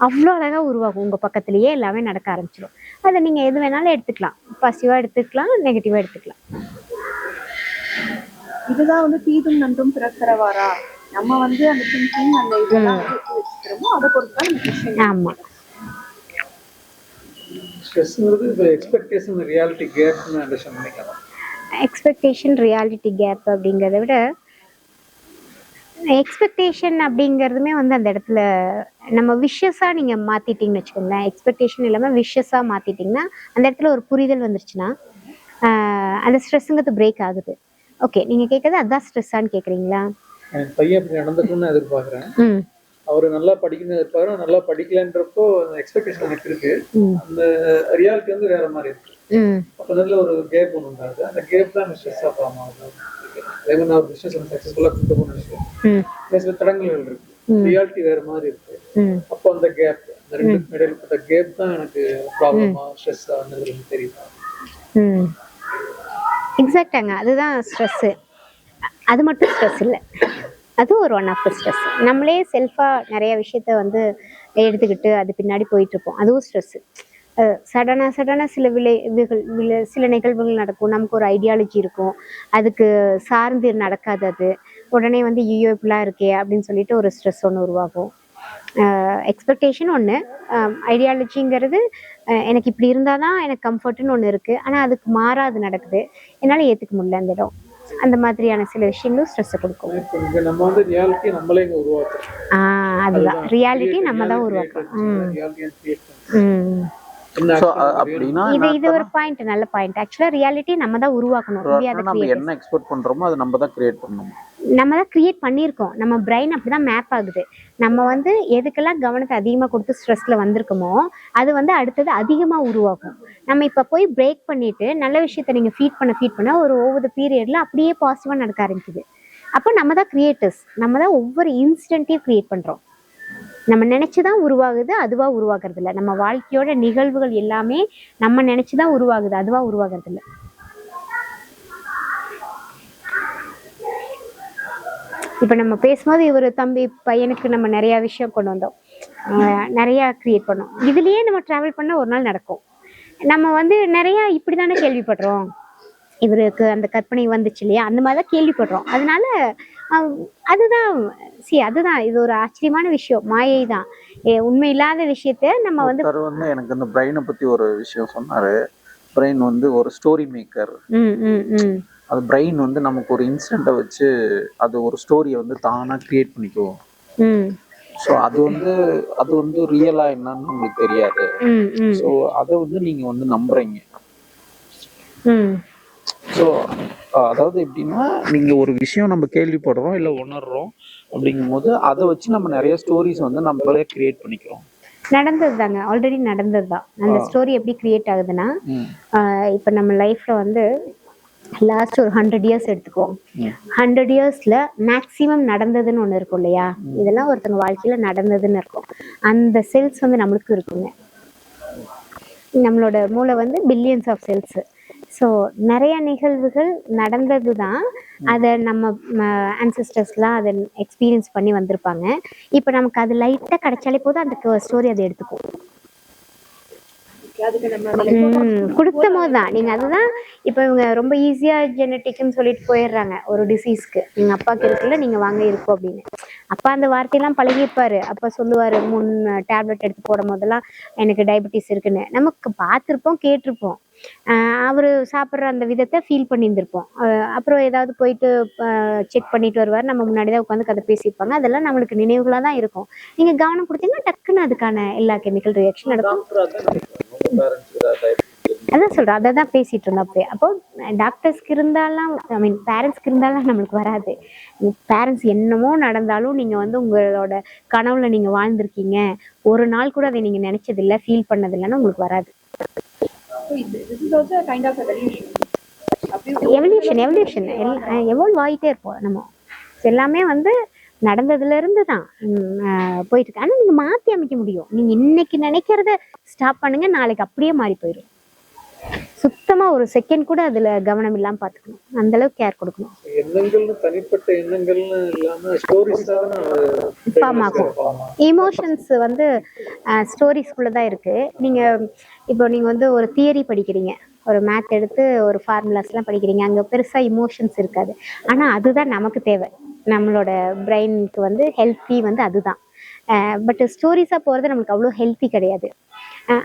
அவ்வளோ அழகா உருவாகும். உங்க பக்கத்துலயே எல்லாமே நடக்க ஆரம்பிச்சிடும். அதை நீங்க எது வேணாலும் எடுத்துக்கலாம். பாசிட்டிவா எடுத்துக்கலாம், நெகட்டிவா எடுத்துக்கலாம். இதுதான் வந்து தீதும் நன்றும் பிறக்கிறவாரா, நம்ம வந்து அந்த திங்கிங் அந்த இதெல்லாம் வச்சுக்கிறோமோ அதை பொறுத்து தான் நம்ம விஷயம். ஆமா. ஸ்ட்ரெஸ்ங்கிறது இப்போ எக்ஸ்பெக்டேஷன் ரியாலிட்டி கேப்னு அண்டர்ஸ்டாண்ட் பண்ணிக்கலாம். எக்ஸ்பெக்டேஷன் ரியாலிட்டி கேப் அப்படிங்கிறத விட எக்ஸ்பெக்டேஷன் அப்படிங்கிறதுமே வந்து அந்த இடத்துல நம்ம விஷஸாக நீங்கள் மாற்றிட்டிங்கன்னு வச்சுக்கோங்களேன். எக்ஸ்பெக்டேஷன் இல்லாமல் விஷஸாக மாற்றிட்டிங்கன்னா அந்த இடத்துல ஒரு புரிதல் வந்துருச்சுன்னா அந்த ஸ்ட்ரெஸ்ஸுங்கிறது பிரேக் ஆகுது. ஓகே, நீங்கள் கேட்குறது அதுதான் ஸ்ட்ரெஸ்ஸான்னு கேட்குறீங்களா? என் பையன் அப்படி நடந்துக்கணும்னு எதிர்பார்க்குறேன். அவர் நல்லா படிக்கணும்னு எதிர்பார்க்குறேன். நல்லா படிக்கலன்றப்போ அந்த எக்ஸ்பெக்டேஷன் எனக்கு இருக்கு. அந்த ரியாலிட்டி வந்து வேற மாதிரி இருக்கு. அப்போ அதில் ஒரு கேப் ஒன்று உண்டாது. அந்த கேப் தான் ஸ்ட்ரெஸ்ஸாக ஃபார்ம் ஆகுது. அதே மாதிரி நான் ஒரு பிஸ்னஸ் வந்து சக்ஸஸ்ஃபுல்லாக கொண்டு போகணும்னு நினைக்கிறேன். சில தடங்கல்கள் இருக்கு, ரியாலிட்டி வேற மாதிரி இருக்கு. அப்போ அந்த கேப், அந்த ரெண்டு இடையில்பட்ட கேப் தான் எனக்கு ப்ராப்ளமா ஸ்ட்ரெஸ்ஸா எனக்கு தெரியுது. எக்ஸாக்டாங்க, அதுதான் ஸ்ட்ரெஸ்ஸு. அது மட்டும் ஸ்ட்ரெஸ் இல்லை, அதுவும் ஒரு ஒன் ஆஃப் த ஸ்ட்ரெஸ். நம்மளே செல்ஃபாக நிறைய விஷயத்த வந்து எடுத்துக்கிட்டு அது பின்னாடி போயிட்டுருப்போம், அதுவும் ஸ்ட்ரெஸ்ஸு. சடனாக சில நிகழ்வுகள் நடக்கும். நமக்கு ஒரு ஐடியாலஜி இருக்கும், அதுக்கு சார்ந்து நடக்காது. அது உடனே வந்து ஐயோ இப்படிலாம் இருக்கே அப்படின்னு சொல்லிட்டு ஒரு ஸ்ட்ரெஸ் ஒன்று உருவாகும். எக்ஸ்பெக்டேஷன் ஒன்று, ஐடியாலஜிங்கிறது எனக்கு இப்படி இருந்தால் தான் எனக்கு கம்ஃபர்ட்டுன்னு ஒன்று இருக்குது. ஆனால் அதுக்கு மாறாது நடக்குது, என்னால் ஏற்றுக்க முடியல அந்த இடம். அந்த மாதிரியான சில விஷயங்களும் ஸ்ட்ரெஸ்ஸை கொடுக்கும். நம்ம வந்து ரியாலிட்டி நம்மளே இங்கே உருவாக்குறோம். அதுதான் ரியாலிட்டி, நம்ம தான் உருவாக்குறோம். இது ஒரு பாயிண்ட், நல்ல பாயிண்ட். ஆக்சுவலா ரியாலிட்டி நம்ம தான் உருவாக்கணும். நம்ம என்ன எக்ஸ்பெக்ட் பண்றோமோ அது நம்ம தான் கிரியேட் பண்ணணும். நம்ம தான் கிரியேட் பண்ணியிருக்கோம். நம்ம பிரெயின் அப்படிதான் மேப் ஆகுது. நம்ம வந்து எதுக்கெல்லாம் கவனத்தை அதிகமாக கொடுத்து ஸ்ட்ரெஸ்ல வந்திருக்கோமோ அது வந்து அடுத்தது அதிகமாக உருவாகும். நம்ம இப்போ போய் பிரேக் பண்ணிட்டு நல்ல விஷயத்த நீங்கள் ஃபீட் பண்ண ஒரு ஒவ்வொரு பீரியட்ல அப்படியே பாசிட்டிவாக நடக்க ஆரம்பிக்குது. அப்போ நம்ம தான் கிரியேட்டர்ஸ். நம்ம தான் ஒவ்வொரு இன்ஸ்டன்ட்டையும் கிரியேட் பண்ணுறோம். நம்ம நினைச்சுதான் உருவாகுது, அதுவா உருவாகிறது இல்லை. நம்ம வாழ்க்கையோட நிகழ்வுகள் எல்லாமே நம்ம நினைச்சுதான் உருவாகுது, அதுவா உருவாகிறது இல்லை. இப்போ நம்ம பேசும்போது இவர் தம்பி பையனுக்கு நம்ம நிறைய விஷயம் கொண்டு வந்தோம், நிறைய கிரியேட் பண்ணோம். இதுலயே நம்ம டிராவல் பண்ண ஒரு நாள் நடக்கும். நம்ம வந்து நிறைய இப்படி தானே கேள்விப்படுறோம். இவருக்கு அந்த கற்பனை வந்துச்சு இல்லையா, அந்த மாதிரி தான் கேள்விப்படுறோம். அதனால அதுதான் இது ஒரு ஆச்சரியமான விஷயம். மாயை தான், உண்மை இல்லாத விஷயத்த நம்ம வந்து எனக்கு அந்த பிரெயினை பத்தி ஒரு விஷயம் சொன்னாரு. பிரெயின் வந்து ஒரு ஸ்டோரி மேக்கர். அது பிரெயின் வந்து நமக்கு ஒரு இன்சிடென்ட்டை வச்சு அது ஒரு ஸ்டோரியை வந்து தானா கிரியேட் பண்ணிக்குவோம். ஸோ அது வந்து ரியலா என்னன்னு உங்களுக்கு தெரியாது. ஸோ அதை வந்து நீங்க வந்து நம்புறீங்க. ஸோ அதாவது எப்படின்னா, நீங்க ஒரு விஷயம் நம்ம கேள்விப்படுறோம் இல்லை உணர்றோம் அப்படிங்கும் போது அதை வச்சு நம்ம நிறைய ஸ்டோரிஸ் வந்து நம்மளே கிரியேட் பண்ணிக்கிறோம். நடந்தது தாங்க, ஆல்ரெடி நடந்தது தான். அந்த ஸ்டோரி எப்படி கிரியேட் ஆகுதுன்னா, இப்போ நம்ம லைஃப்ல வந்து லாஸ்ட் ஒரு 100 இயர்ஸ் எடுத்துக்குவோம். 100 இயர்ஸ்ல மேக்சிமம் நடந்ததுன்னு ஒன்று இருக்கும் இல்லையா, இதெல்லாம் ஒருத்தங்க வாழ்க்கையில நடந்ததுன்னு இருக்கும். அந்த செல்ஸ் வந்து நம்மளுக்கு இருக்குங்க. நம்மளோட மூளை வந்து பில்லியன்ஸ் ஆஃப் செல்ஸ். ஸோ நிறைய நிகழ்வுகள் நடந்தது தான். அதை நம்ம ஆன்சஸ்டர்ஸ்லாம் அதை எக்ஸ்பீரியன்ஸ் பண்ணி வந்திருப்பாங்க. இப்போ நமக்கு அது லைட்டாக கிடைச்சாலே போதும், அந்த ஸ்டோரி அதை எடுத்துக்கும். கொடுத்த போது தான் நீங்க அதுதான். இப்போ இவங்க ரொம்ப ஈஸியா ஜெனட்டிக்னு சொல்லிட்டு போயிடுறாங்க ஒரு டிசீஸ்க்கு. எங்க அப்பாவுக்கு இருக்குல்ல, நீங்க வாங்க இருக்கும் அப்படின்னு. அப்பா அந்த வார்த்தையெல்லாம் பழகிருப்பாரு. அப்பா சொல்லுவாரு, 3 டேப்லெட் எடுத்து போடும் போதெல்லாம் எனக்கு டயபெட்டிஸ் இருக்குன்னு. நமக்கு பார்த்துருப்போம், கேட்டிருப்போம். அவரு சாப்பிட்ற அந்த விதத்தை ஃபீல் பண்ணியிருந்திருப்போம். அப்புறம் ஏதாவது போயிட்டு செக் பண்ணிட்டு வருவார். நம்ம முன்னாடி தான் உட்காந்து கதை பேசியிருப்பாங்க. அதெல்லாம் நம்மளுக்கு நினைவுகளாக தான் இருக்கும். நீங்க கவனம் கொடுத்தீங்கன்னா டக்குன்னு அதுக்கான எல்லா கெமிக்கல் ரியாக்ஷன் நடக்கும். அதான் சொல்றேன், அதை தான் பேசிட்டு இருந்தோம் அப்பயே. அப்போ டாக்டர்ஸ்க்கு இருந்தாலும், ஐ மீன் பேரண்ட்ஸ்க்கு இருந்தாலும் நம்மளுக்கு வராது. பேரண்ட்ஸ் என்னமோ நடந்தாலும் நீங்க வந்து உங்களோட கனவுல நீங்க வாழ்ந்திருக்கீங்க, ஒரு நாள் கூட அதை நீங்க நினைச்சதில்லை, ஃபீல் பண்ணதில்லைன்னா உங்களுக்கு வராது. எவல்யூஷன் எவால்வ் ஆகிட்டே இருப்போம் நம்ம. எல்லாமே வந்து நடந்ததுல இருந்து தான் போயிட்டு இருக்கு. ஆனா நீங்க மாத்தி அமைக்க முடியும். நீங்க இன்னைக்கு நினைக்கிறத ஸ்டாப் பண்ணுங்க, நாளைக்கு அப்படியே மாறி போயிடும். சுத்தமா ஒரு செகண்ட் கூட அதுல கவனம் இல்லாம பாத்துக்கணும், அந்த அளவுக்கு கேர் கொடுக்கணும். எண்ணங்கள்னு தனிப்பட்ட எண்ணங்கள்னு இல்லாம ஸ்டோரிஸ் தான் ஃபார்ம் ஆகும். இமோஷன்ஸ் வந்து ஸ்டோரிஸ்குள்ள தான் இருக்கு. இப்போ நீங்க வந்து ஒரு தியரி படிக்கிறீங்க, ஒரு மேத் எடுத்து ஒரு ஃபார்முலாஸ்லாம் படிக்கிறீங்க, அங்கே பெருசாக இமோஷன்ஸ் இருக்காது. ஆனால் அதுதான் நமக்கு தேவை, நம்மளோட பிரெயினுக்கு வந்து ஹெல்த்தி வந்து அதுதான். பட் ஸ்டோரிஸாக போகிறது நம்மளுக்கு அவ்வளோ ஹெல்த்தி கிடையாது.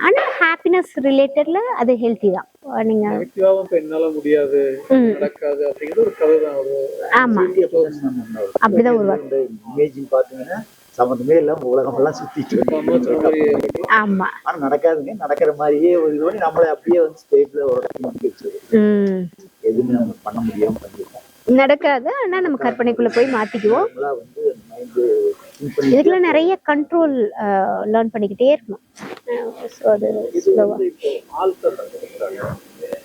ஆனால் ஹாப்பினஸ் ரிலேட்டடில் அது ஹெல்த்தி தான். நீங்கள் என்னால முடியாது நடக்காது அப்படிங்கிற ஒரு கதை தான். ஆமாம், அப்படிதான் உருவாக்கும். இமேஜின் பார்த்தீங்கன்னா சம்மந்தமே இல்லாம உலகம் எல்லாம் சுத்திட்டு ஆமா, ஆனா நடக்காதுங்க. நடக்கிற மாதிரியே ஒரு இது பண்ணி நம்மளை அப்படியே வந்து ஸ்டேஜ்ல ஒரு எதுவுமே நம்ம பண்ண முடியாம பண்ணிருக்கோம். நடக்காது, ஆனா நம்ம கற்பனைக்குள்ள போய் மாத்திக்குவோம். வந்து மைண்ட் இதுக்கெல்லாம் நிறைய கண்ட்ரோல் லேர்ன் பண்ணிக்கிட்டே இருக்கணும். அது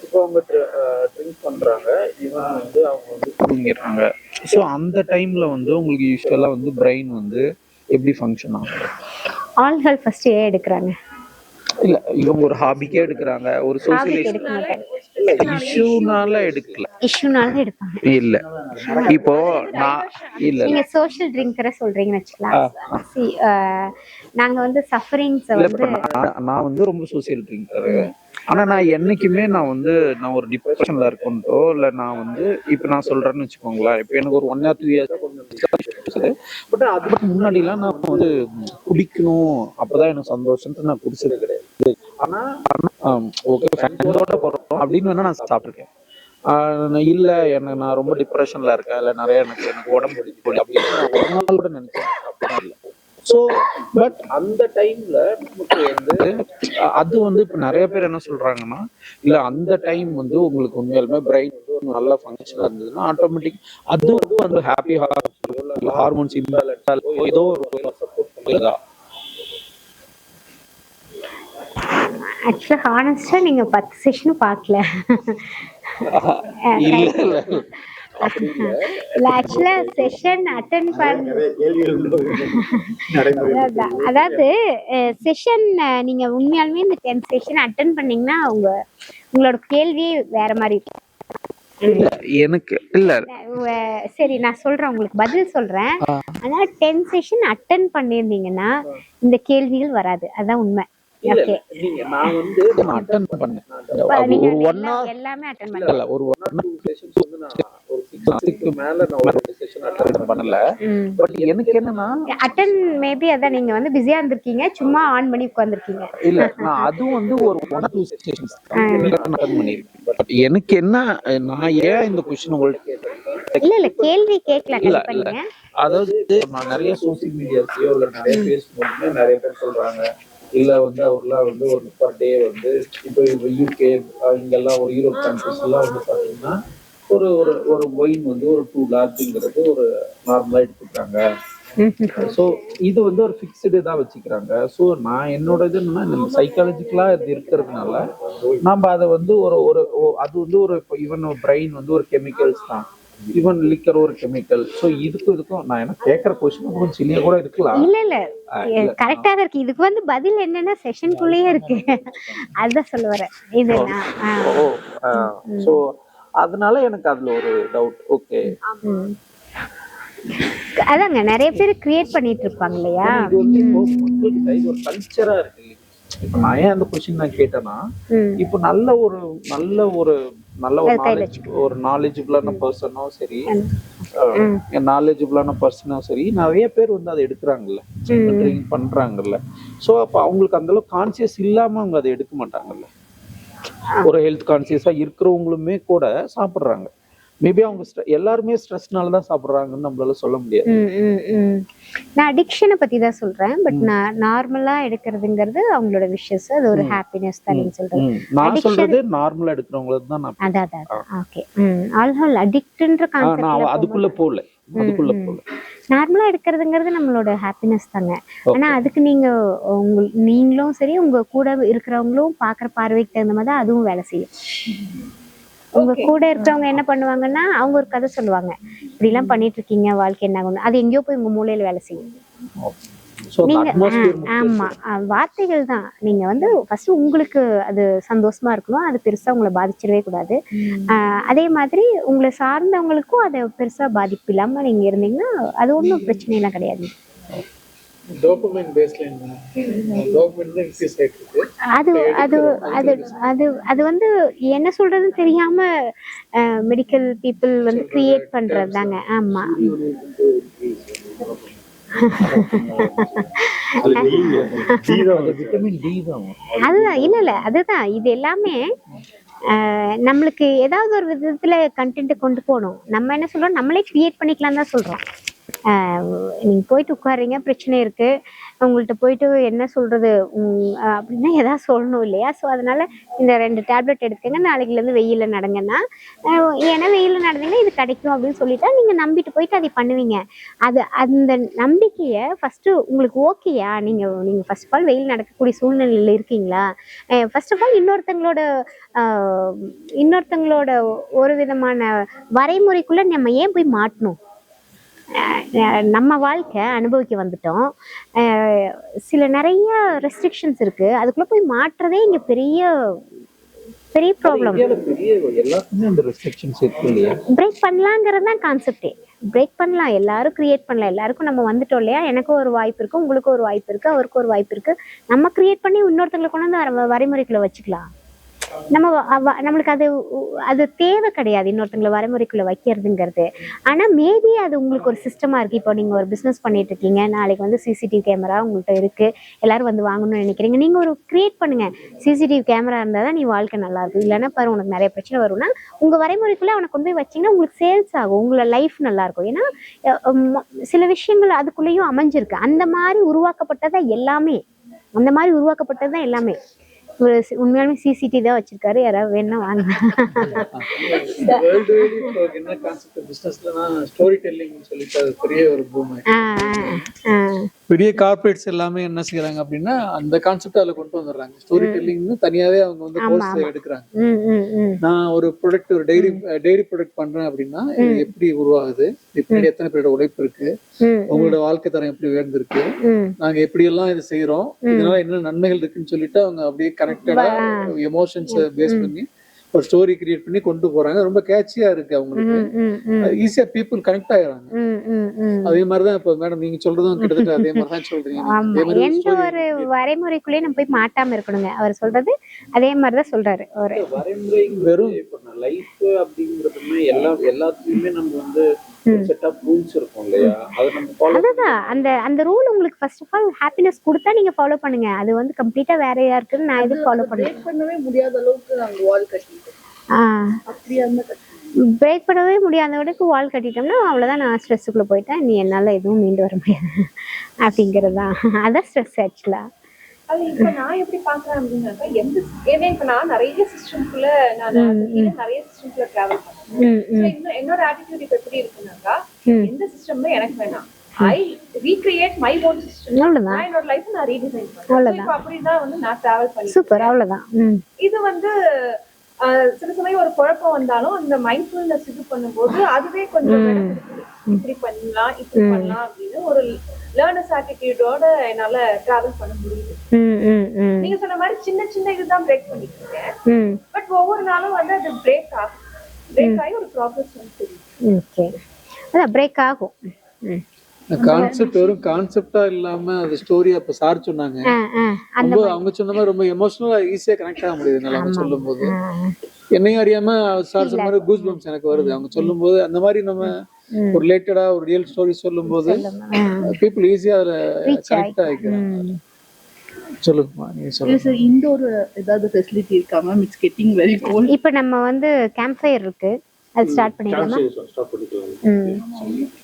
இப்போ அவங்க ட்ரிங்க் பண்றாங்க, இவன் வந்து அவங்க வந்து தூங்கிடுறாங்க. ஸோ அந்த டைம்ல வந்து உங்களுக்கு யூஸ்வலா வந்து பிரெயின் வந்து எப்படி ஃபங்க்ஷன் ஆகும்? ஆள்கள் ஃபர்ஸ்ட் ஏன் எடுக்கிறாங்க? இல்ல, இவங்க ஒரு ஹாபிக்கே எடுக்கிறாங்க, ஒரு சோசியலைசேஷன் இஷ்யூனால எடுக்கல. இஷ்யூனால எடுப்பாங்க. இல்ல, இப்போ நான் இல்ல நீங்க சோஷியல் ட்ரிங்கரை சொல்றீங்கன்னு வச்சுக்கலாம். நாங்க வந்து சஃபரிங்ஸ் வந்து நான் வந்து ரொம்ப சோசியல் ட்ரிங்கர். ஆனா நான் என்னைக்குமே நான் ஒரு டிப்ரெஷன்ல இருக்கோ இல்ல நான் வந்து இப்ப நான் சொல்றேன்னு வச்சுக்கோங்களேன், இப்ப எனக்கு ஒரு 1 or 2 years கொஞ்சம் பட் அதுக்கு முன்னாடி எல்லாம் நான் வந்து குடிக்கணும் அப்பதான் எனக்கு சந்தோஷம் நான் குடிச்சது கிடையாது. ஆனா ஓகே ஃப்ரெண்டோட போறோம் அப்படின்னு வேணா நான் சாப்பிட்டுருக்கேன். இல்ல எனக்கு நான் ரொம்ப டிப்ரெஷன்ல இருக்கேன், இல்ல நிறைய எனக்கு உடம்பு பிடிக்கும் அப்படின்னு ஒரு நாள் கூட நினைச்சேன். அப்படின்னா இல்லை. ஸோ பட் அந்த டைம்ல நமக்கு வந்து அது வந்து இப்போ நிறைய பேர் என்ன சொல்றாங்கன்னா, இல்லை அந்த டைம் வந்து உங்களுக்கு உண்மையாலுமே பிரெயின் நல்ல ஃபங்க்ஷன் இருந்ததுன்னா ஆட்டோமேட்டிக் அது வந்து ஹாப்பி ஹார்மோன்ஸ் ஏதோ ஒரு சப்போர்ட் பண்ணுறதா? ஆக்சுவலா ஹானஸ்டா நீங்க 10 செஷனும் பார்க்கல. இல்ல ஆக்சுவலா செஷன் அட்டெண்ட் பண்ண, அதாவது செஷன் நீங்க உண்மையாலுமே இந்த 10 செஷன் அட்டெண்ட் பண்ணீங்கன்னா உங்களோட கேள்வி வேற மாதிரி இருக்கும். எனக்கு இல்ல சரி, நான் சொல்றேன், உங்களுக்கு பதில் சொல்றேன். ஆனா 10 செஷன் அட்டெண்ட் பண்ணிருந்தீங்கன்னா இந்த கேள்விகள் வராது, அதான் உண்மை. நான் வந்து அட்டெண்ட் பண்ணேன், ஒரு 1 hour எல்லாமே அட்டெண்ட் பண்ணல, ஒரு 1 or 2 செஷன்ஸ் வந்து நான் ஒரு 6 மேல நான் ஒரு செஷன் அட்டெண்ட் பண்ணல. பட் எனக்கு என்னன்னா அட்டெண்ட் மேபி அதான் நீங்க வந்து பிஸியா இருந்திருக்கீங்க, சும்மா ஆன் பண்ணி உட்கார்ந்திருக்கீங்க. இல்ல நான் அதுவும் வந்து ஒரு 1 or 2 செஷன்ஸ் அட்டெண்ட் பண்ணிருக்கேன். பட் எனக்கு என்ன, நான் ஏன் இந்த क्वेश्चन உங்களுக்கு கேட்டேன், இல்ல கேள்வி கேட்கல பண்ணீங்க. அதாவது நான் நிறைய சோசியல் மீடியாஸ்லயோ இல்ல நிறைய பேஸ்புக்ல நிறைய பேர் சொல்றாங்க, இல்ல வந்து அவர்லாம் வந்து ஒரு பர் டே வந்து இப்போ யூகே இங்கெல்லாம் ஒரு யூரோப் கண்ட்ரிஸ் எல்லாம் வந்து பாத்தீங்கன்னா ஒரு ஒரு ஒயின் வந்து ஒரு 2 lakhங்கிறது ஒரு நார்மலா எடுத்துக்கிறாங்க. ஸோ இது வந்து ஒரு ஃபிக்ஸ்டு தான் வச்சுக்கிறாங்க. ஸோ நான் என்னோட இது என்னன்னா சைக்காலஜிக்கலா இது இருக்கிறதுனால நம்ம அதை வந்து அது வந்து ஒரு ஈவன் பிரெயின் வந்து ஒரு கெமிக்கல்ஸ் தான், ஈவன் லிக்கர் ஒரு கெமிக்கல். ஸோ இதுக்கும் நான் என்ன கேட்கற கொஸ்டின் கொஞ்சம் சிலியா கூட இருக்கலாம். இல்ல கரெக்டா தான் இருக்கு. இதுக்கு வந்து பதில் என்னன்னா செஷனுக்குள்ளேயே இருக்கு, அதுதான் சொல்ல வரேன். இது ஸோ அதனால எனக்கு அதுல ஒரு டவுட். ஓகே, அதாங்க நிறைய பேர் கிரியேட் பண்ணிட்டு இருப்பாங்க இல்லையா, இது ஒரு கல்ச்சரா இருக்கு. இப்ப நான் ஏன் அந்த கொஸ்டின் நான் கேட்டேன்னா, இப்போ நல்ல ஒரு நாலேஜபிளான பர்சனோ சரி, நாலேஜபிளான பர்சனோ சரி, நிறைய பேர் வந்து அதை எடுக்கிறாங்கல்ல, ட்ரிங்க் பண்றாங்கல்ல. ஸோ அப்போ அவங்களுக்கு அந்த அளவுக்கு கான்சியஸ் இல்லாம அவங்க அதை எடுக்க மாட்டாங்கல்ல. ஒரு ஹெல்த் கான்சியஸா இருக்கிறவங்களுமே கூட சாப்பிட்றாங்க. மேபி அவங்க எல்லாருமே ஸ்ட்ரெஸ்னால தான் சாப்பிட்றாங்கன்னு நம்மளால சொல்ல முடியாது. நான் அடிக்ஷனை பத்தி தான் சொல்றேன். பட் நான் நார்மலா எடுக்கிறதுங்கிறது அவங்களோட விஷஸ், அது ஒரு ஹாப்பினஸ் தான் சொல்றேன். நான் சொல்றது நார்மலா எடுக்கிறவங்களுக்கு தான் நான். அதான் ஓகே. ஆல்கஹால் அடிக்ட்ன்ற கான்செப்ட் நான் அதுக்குள்ள போல நார்மலா எடுக்கிறதுங்கிறது நம்மளோட ஹாப்பினஸ் தாங்க. ஆனா அதுக்கு நீங்களும் சரி உங்க கூட இருக்கிறவங்களும் பாக்குற பார்வைக்கு தகுந்த மாதிரி தான் அதுவும் வேலை செய்யும். உங்க கூட இருக்கிறவங்க என்ன பண்ணுவாங்கன்னா அவங்க ஒரு கதை சொல்லுவாங்க, இப்படி எல்லாம் பண்ணிட்டு இருக்கீங்க, வாழ்க்கை என்ன ஆகும், அது எங்கேயோ போய் உங்க மூளையில வேலை செய்யும். ஸோ அந்த நீங்க அட்மாஸ்பியர் ஆமா வார்த்தைகள் தான். நீங்க வந்து ஃபர்ஸ்ட் உங்களுக்கு அது சந்தோஷமா இருக்கணும், அது பெருசா உங்களை பாதிச்சிடவே கூடாது. அதே மாதிரி உங்களை சார்ந்தவங்களுக்கும் அதை பெருசா பாதிப்பு இல்லாம நீங்க இருந்தீங்கன்னா அது ஒன்றும் பிரச்சனை எல்லாம் கிடையாது. டோபமைன் பேஸ்லைன் டோபமைன் தான் இன்க்ரீஸ் ஆயிட்டு இருக்கு. அது அது அது அது அது வந்து என்ன சொல்றதுன்னு தெரியாம மெடிக்கல் பீப்புள் வந்து கிரியேட் பண்றது தாங்க. ஆமா விட்டமின் டி தான். அதுதான் இல்ல அதுதான் இது எல்லாமே நம்மளுக்கு ஏதாவது ஒரு விதத்துல கண்டென்ட் கொண்டு போகணும். நம்ம என்ன சொல்றோம், நம்மளே கிரியேட் பண்ணிக்கலாம் தான் சொல்றோம். நீங்க போயிட்டு உட்காருங்க, பிரச்சனை இருக்கு, உங்கள்கிட்ட போயிட்டு என்ன சொல்றது அப்படின்னா ஏதாவது சொல்லணும் இல்லையா? ஸோ அதனால இந்த 2 டேப்லெட் எடுத்துக்கங்க, நாளைக்குல இருந்து வெயில நடங்கன்னா, ஏன்னா வெயில நடந்தீங்கன்னா இது கிடைக்கும் அப்படின்னு சொல்லிட்டா நீங்க நம்பிட்டு போயிட்டு அதை பண்ணுவீங்க. அது அந்த நம்பிக்கையை ஃபர்ஸ்ட் உங்களுக்கு ஓகேயா, நீங்க ஃபர்ஸ்ட் ஆஃப் ஆல் வெயில் நடக்கக்கூடிய சூழ்நிலையில இருக்கீங்களா, ஃபர்ஸ்ட் ஆஃப் ஆல் இன்னொருத்தங்களோட ஒரு விதமான வரைமுறைக்குள்ள நம்ம ஏன் போய் மாட்டணும்? நம்ம வாழ்க்கை அனுபவிக்க வந்துட்டோம். சில நிறைய ரெஸ்ட்ரிக்ஷன்ஸ் இருக்கு, அதுக்குள்ள போய் மாற்றுறதே இங்க பெரிய பெரிய ப்ராப்ளம். எல்லாத்துக்குமே அந்த ரெஸ்ட்ரிக்ஷன்ஸ் இருக்கு இல்லையா? பிரேக் பண்ணலாங்கிறது தான் கான்செப்டே. பிரேக் பண்ணலாம், எல்லாரும் கிரியேட் பண்ணலாம், எல்லாருக்கும் நம்ம வந்துட்டோம் இல்லையா? எனக்கும் ஒரு வாய்ப்பு இருக்கு, உங்களுக்கும் ஒரு வாய்ப்பு இருக்கு, அவருக்கும் ஒரு வாய்ப்பு இருக்கு. நம்ம கிரியேட் பண்ணி இன்னொருத்தங்களை கொண்டு வந்து வரைமுறைக்குள்ள வச்சுக்கலாம். நம்மளுக்கு அது தேவை கிடையாது இன்னொருத்தங்களை வரைமுறைக்குள்ள வைக்கிறதுங்கிறது. ஆனா மேபி அது உங்களுக்கு ஒரு சிஸ்டமா இருக்கு. இப்போ நீங்க ஒரு பிசினஸ் பண்ணிட்டு இருக்கீங்க, நாளைக்கு வந்து சிசிடிவி கேமரா உங்கள்கிட்ட இருக்கு, எல்லாரும் வந்து வாங்கணும்னு நினைக்கிறீங்க, நீங்க ஒரு கிரியேட் பண்ணுங்க. சிசிடிவி கேமரா இருந்தாதான் நீ வாழ்க்கை நல்லா இருக்கும், இல்லைன்னா பாரு உனக்கு நிறைய பிரச்சனை வரும்னா உங்க வரைமுறைக்குள்ள அவனை கொண்டு போய் வச்சீங்கன்னா உங்களுக்கு சேல்ஸ் ஆகும், உங்களோட லைஃப் நல்லா இருக்கும். ஏன்னா சில விஷயங்கள் அதுக்குள்ளேயும் அமைஞ்சிருக்கு. அந்த மாதிரி உருவாக்கப்பட்டதான் எல்லாமே. உண்மையாலுமே சிசிடிவி தான் வச்சிருக்காரு, யாராவது வேணா வாங்க. என்ன கான்செப்ட் பிசினஸ்லனா ஸ்டோரி டெல்லிங் சொல்லிட்டு அது பெரிய ஒரு பூம். பெரிய கார்ப்பரேட்ஸ் எல்லாமே என்ன செய்யறாங்க அப்படின்னா அந்த கான்செப்ட் அதுல கொண்டு வந்துடுறாங்க. ஸ்டோரி டெல்லிங்னு தனியாவே அவங்க வந்து கோர்ஸ் எடுக்கிறாங்க. நான் ஒரு ப்ராடக்ட், ஒரு டெய்ரி ப்ராடக்ட் பண்றேன் அப்படின்னா இது எப்படி உருவாகுது, இப்படி எத்தனை பேரோட உழைப்பு இருக்கு, உங்களோட வாழ்க்கை தரம் எப்படி உயர்ந்திருக்கு, நாங்க எப்படி எல்லாம் இது செய்யறோம், இதனால என்ன நன்மைகள் இருக்குன்னு சொல்லிட்டு அவங்க அப்படியே கனெக்டடா எமோஷன்ஸ் பேஸ் பண்ணி ஒரு ஸ்டோரி கிரியேட் பண்ணி கொண்டு போறாங்க. ரொம்ப கேட்சியா இருக்கு, அவங்களுக்கு ஈஸியா பீப்புள் கனெக்ட் ஆயிடுறாங்க. அதே மாதிரிதான் இப்ப மேடம் நீங்க சொல்றதும் கிட்டத்தட்ட அதே மாதிரிதான் சொல்றீங்க. எந்த ஒரு வரைமுறைக்குள்ளே நம்ம போய் மாட்டாம இருக்கணுங்க. அவர் சொல்றது அதே மாதிரிதான் சொல்றாரு. ஒரு வரைமுறை வெறும் லைஃப் அப்படிங்கறதுமே எல்லாத்துலயுமே நம்ம வந்து செட் ஆஃப் ரூல்ஸ் இருக்கும் இல்லையா? அது நம்ம ஃபாலோ அதுதான் அந்த ரூல் உங்களுக்கு ஃபர்ஸ்ட் ஆஃப் ஆல் ஹாப்பினஸ் கொடுத்தா நீங்க ஃபாலோ பண்ணுங்க. அது வந்து கம்ப்ளீட்டா வேறையா இருக்குன்னு நான் இது ஃபாலோ பண்ணவே முடியாத அளவுக்கு நாங்க வால் கட்டிட்டோம். பிரேக் பண்ணவே முடியாத அளவுக்கு வால் கட்டிட்டோம்னா அவ்வளவுதான், நான் ஸ்ட்ரெஸ்ஸுக்குள்ள போயிட்டேன், நீ என்னால எதுவும் மீண்டு வர முடியாது அப்படிங்கிறது தான். அதான் ஸ்ட்ரெஸ் ஆக்சுவலா. அது இப்ப நான் எப்படி பாக்குறேன் அப்படின்னாக்கா, ஏன்னா இப்ப நான் நிறைய சிஸ்டம்குள்ள டிராவல் பண்ணேன். என்னோட ஆட்டிடியூட் இப்ப எப்படி இருக்குன்னாக்கா, எந்த சிஸ்டம்ல எனக்கு வேணாம், ஐ ரீக்ரியேட் மை ஓன் சிஸ்டம். நான் என்னோட லைஃப் நான் ரீடிசைன் பண்ணேன். இப்ப அப்படிதான் வந்து நான் டிராவல் பண்ணேன். சூப்பர், அவ்வளவுதான். இது வந்து சில சமயம் ஒரு குழப்பம் வந்தாலும் அந்த மைண்ட்ஃபுல்னஸ் இது பண்ணும்போது அதுவே கொஞ்சம் இப்படி பண்ணலாம் இப்படி பண்ணலாம் அப்படின்னு ஒரு லேர்னர்ஸ் ஆட்டிடியூடோட என்னால டிராவல் பண்ண முடியுது. நீங்க சொன்ன மாதிரி சின்ன சின்ன இதுதான் பிரேக் பண்ணிட்டு இருக்கேன். பட் ஒவ்வொரு நாளும் வந்து அது பிரேக் ஆகி ஒரு ப்ராசஸ் வந்து தெரியும். ஓகே, அதான் பிரேக் ஆகும். கான்செப்ட் வெறும் கான்செப்டா இல்லாம அது ஸ்டோரியா இப்ப சார் சொன்னாங்க. அவங்க சொன்ன மாதிரி ரொம்ப எமோஷனலா ஈஸியா கனெக்ட் ஆக முடியுது அவங்க சொல்லும் போது. என்னையும் அறியாம சார் சொன்ன மாதிரி கூஸ் பம்ப்ஸ் எனக்கு வருது அவங்க சொல்லும் போது. அந்த மாதிரி நம்ம ஒரு ரிலேட்டடா ஒரு ரியல் ஸ்டோரி சொல்லும் போது பீப்புள் ஈஸியா அதுல கனெக்ட் ஆகிக்கிறாங்க. சொல்லுங்கம்மா, நீங்க சொல்லுங்க. இந்த ஒரு ஏதாவது ஃபெசிலிட்டி இருக்கா ma'am? It's getting very cold. இப்போ நம்ம வந்து கேம்ப் ஃபயர் இருக்கு, அது ஸ்டார்ட் பண்ணிடலாமா?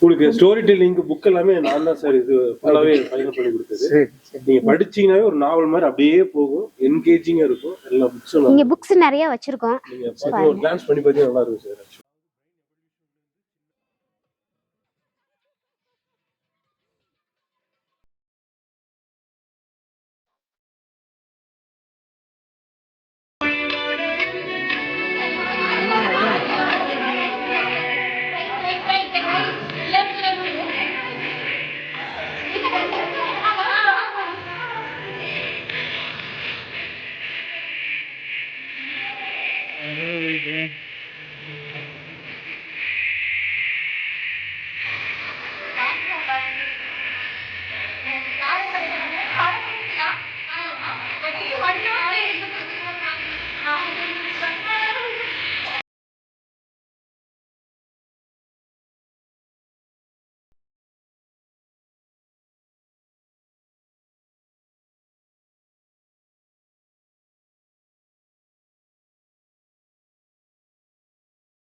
உங்களுக்கு ஸ்டோரி டெல்லிங் புக் எல்லாமே நான் தான் சார் இது ஃபுல்லாவே ஃபைனல் பண்ணி கொடுத்தது. நீங்க படிச்சீங்கன்னாவே ஒரு நாவல் மாதிரி அப்படியே போகும், என்கேஜிங்கா இருக்கும். எல்லா புக்ஸும் இங்க புக்ஸ் நிறைய வச்சிருக்கோம், நீங்க ஒரு கிளான்ஸ் பண்ணி பார்த்தீங்கன்னா நல்லா இருக்கும் சார்.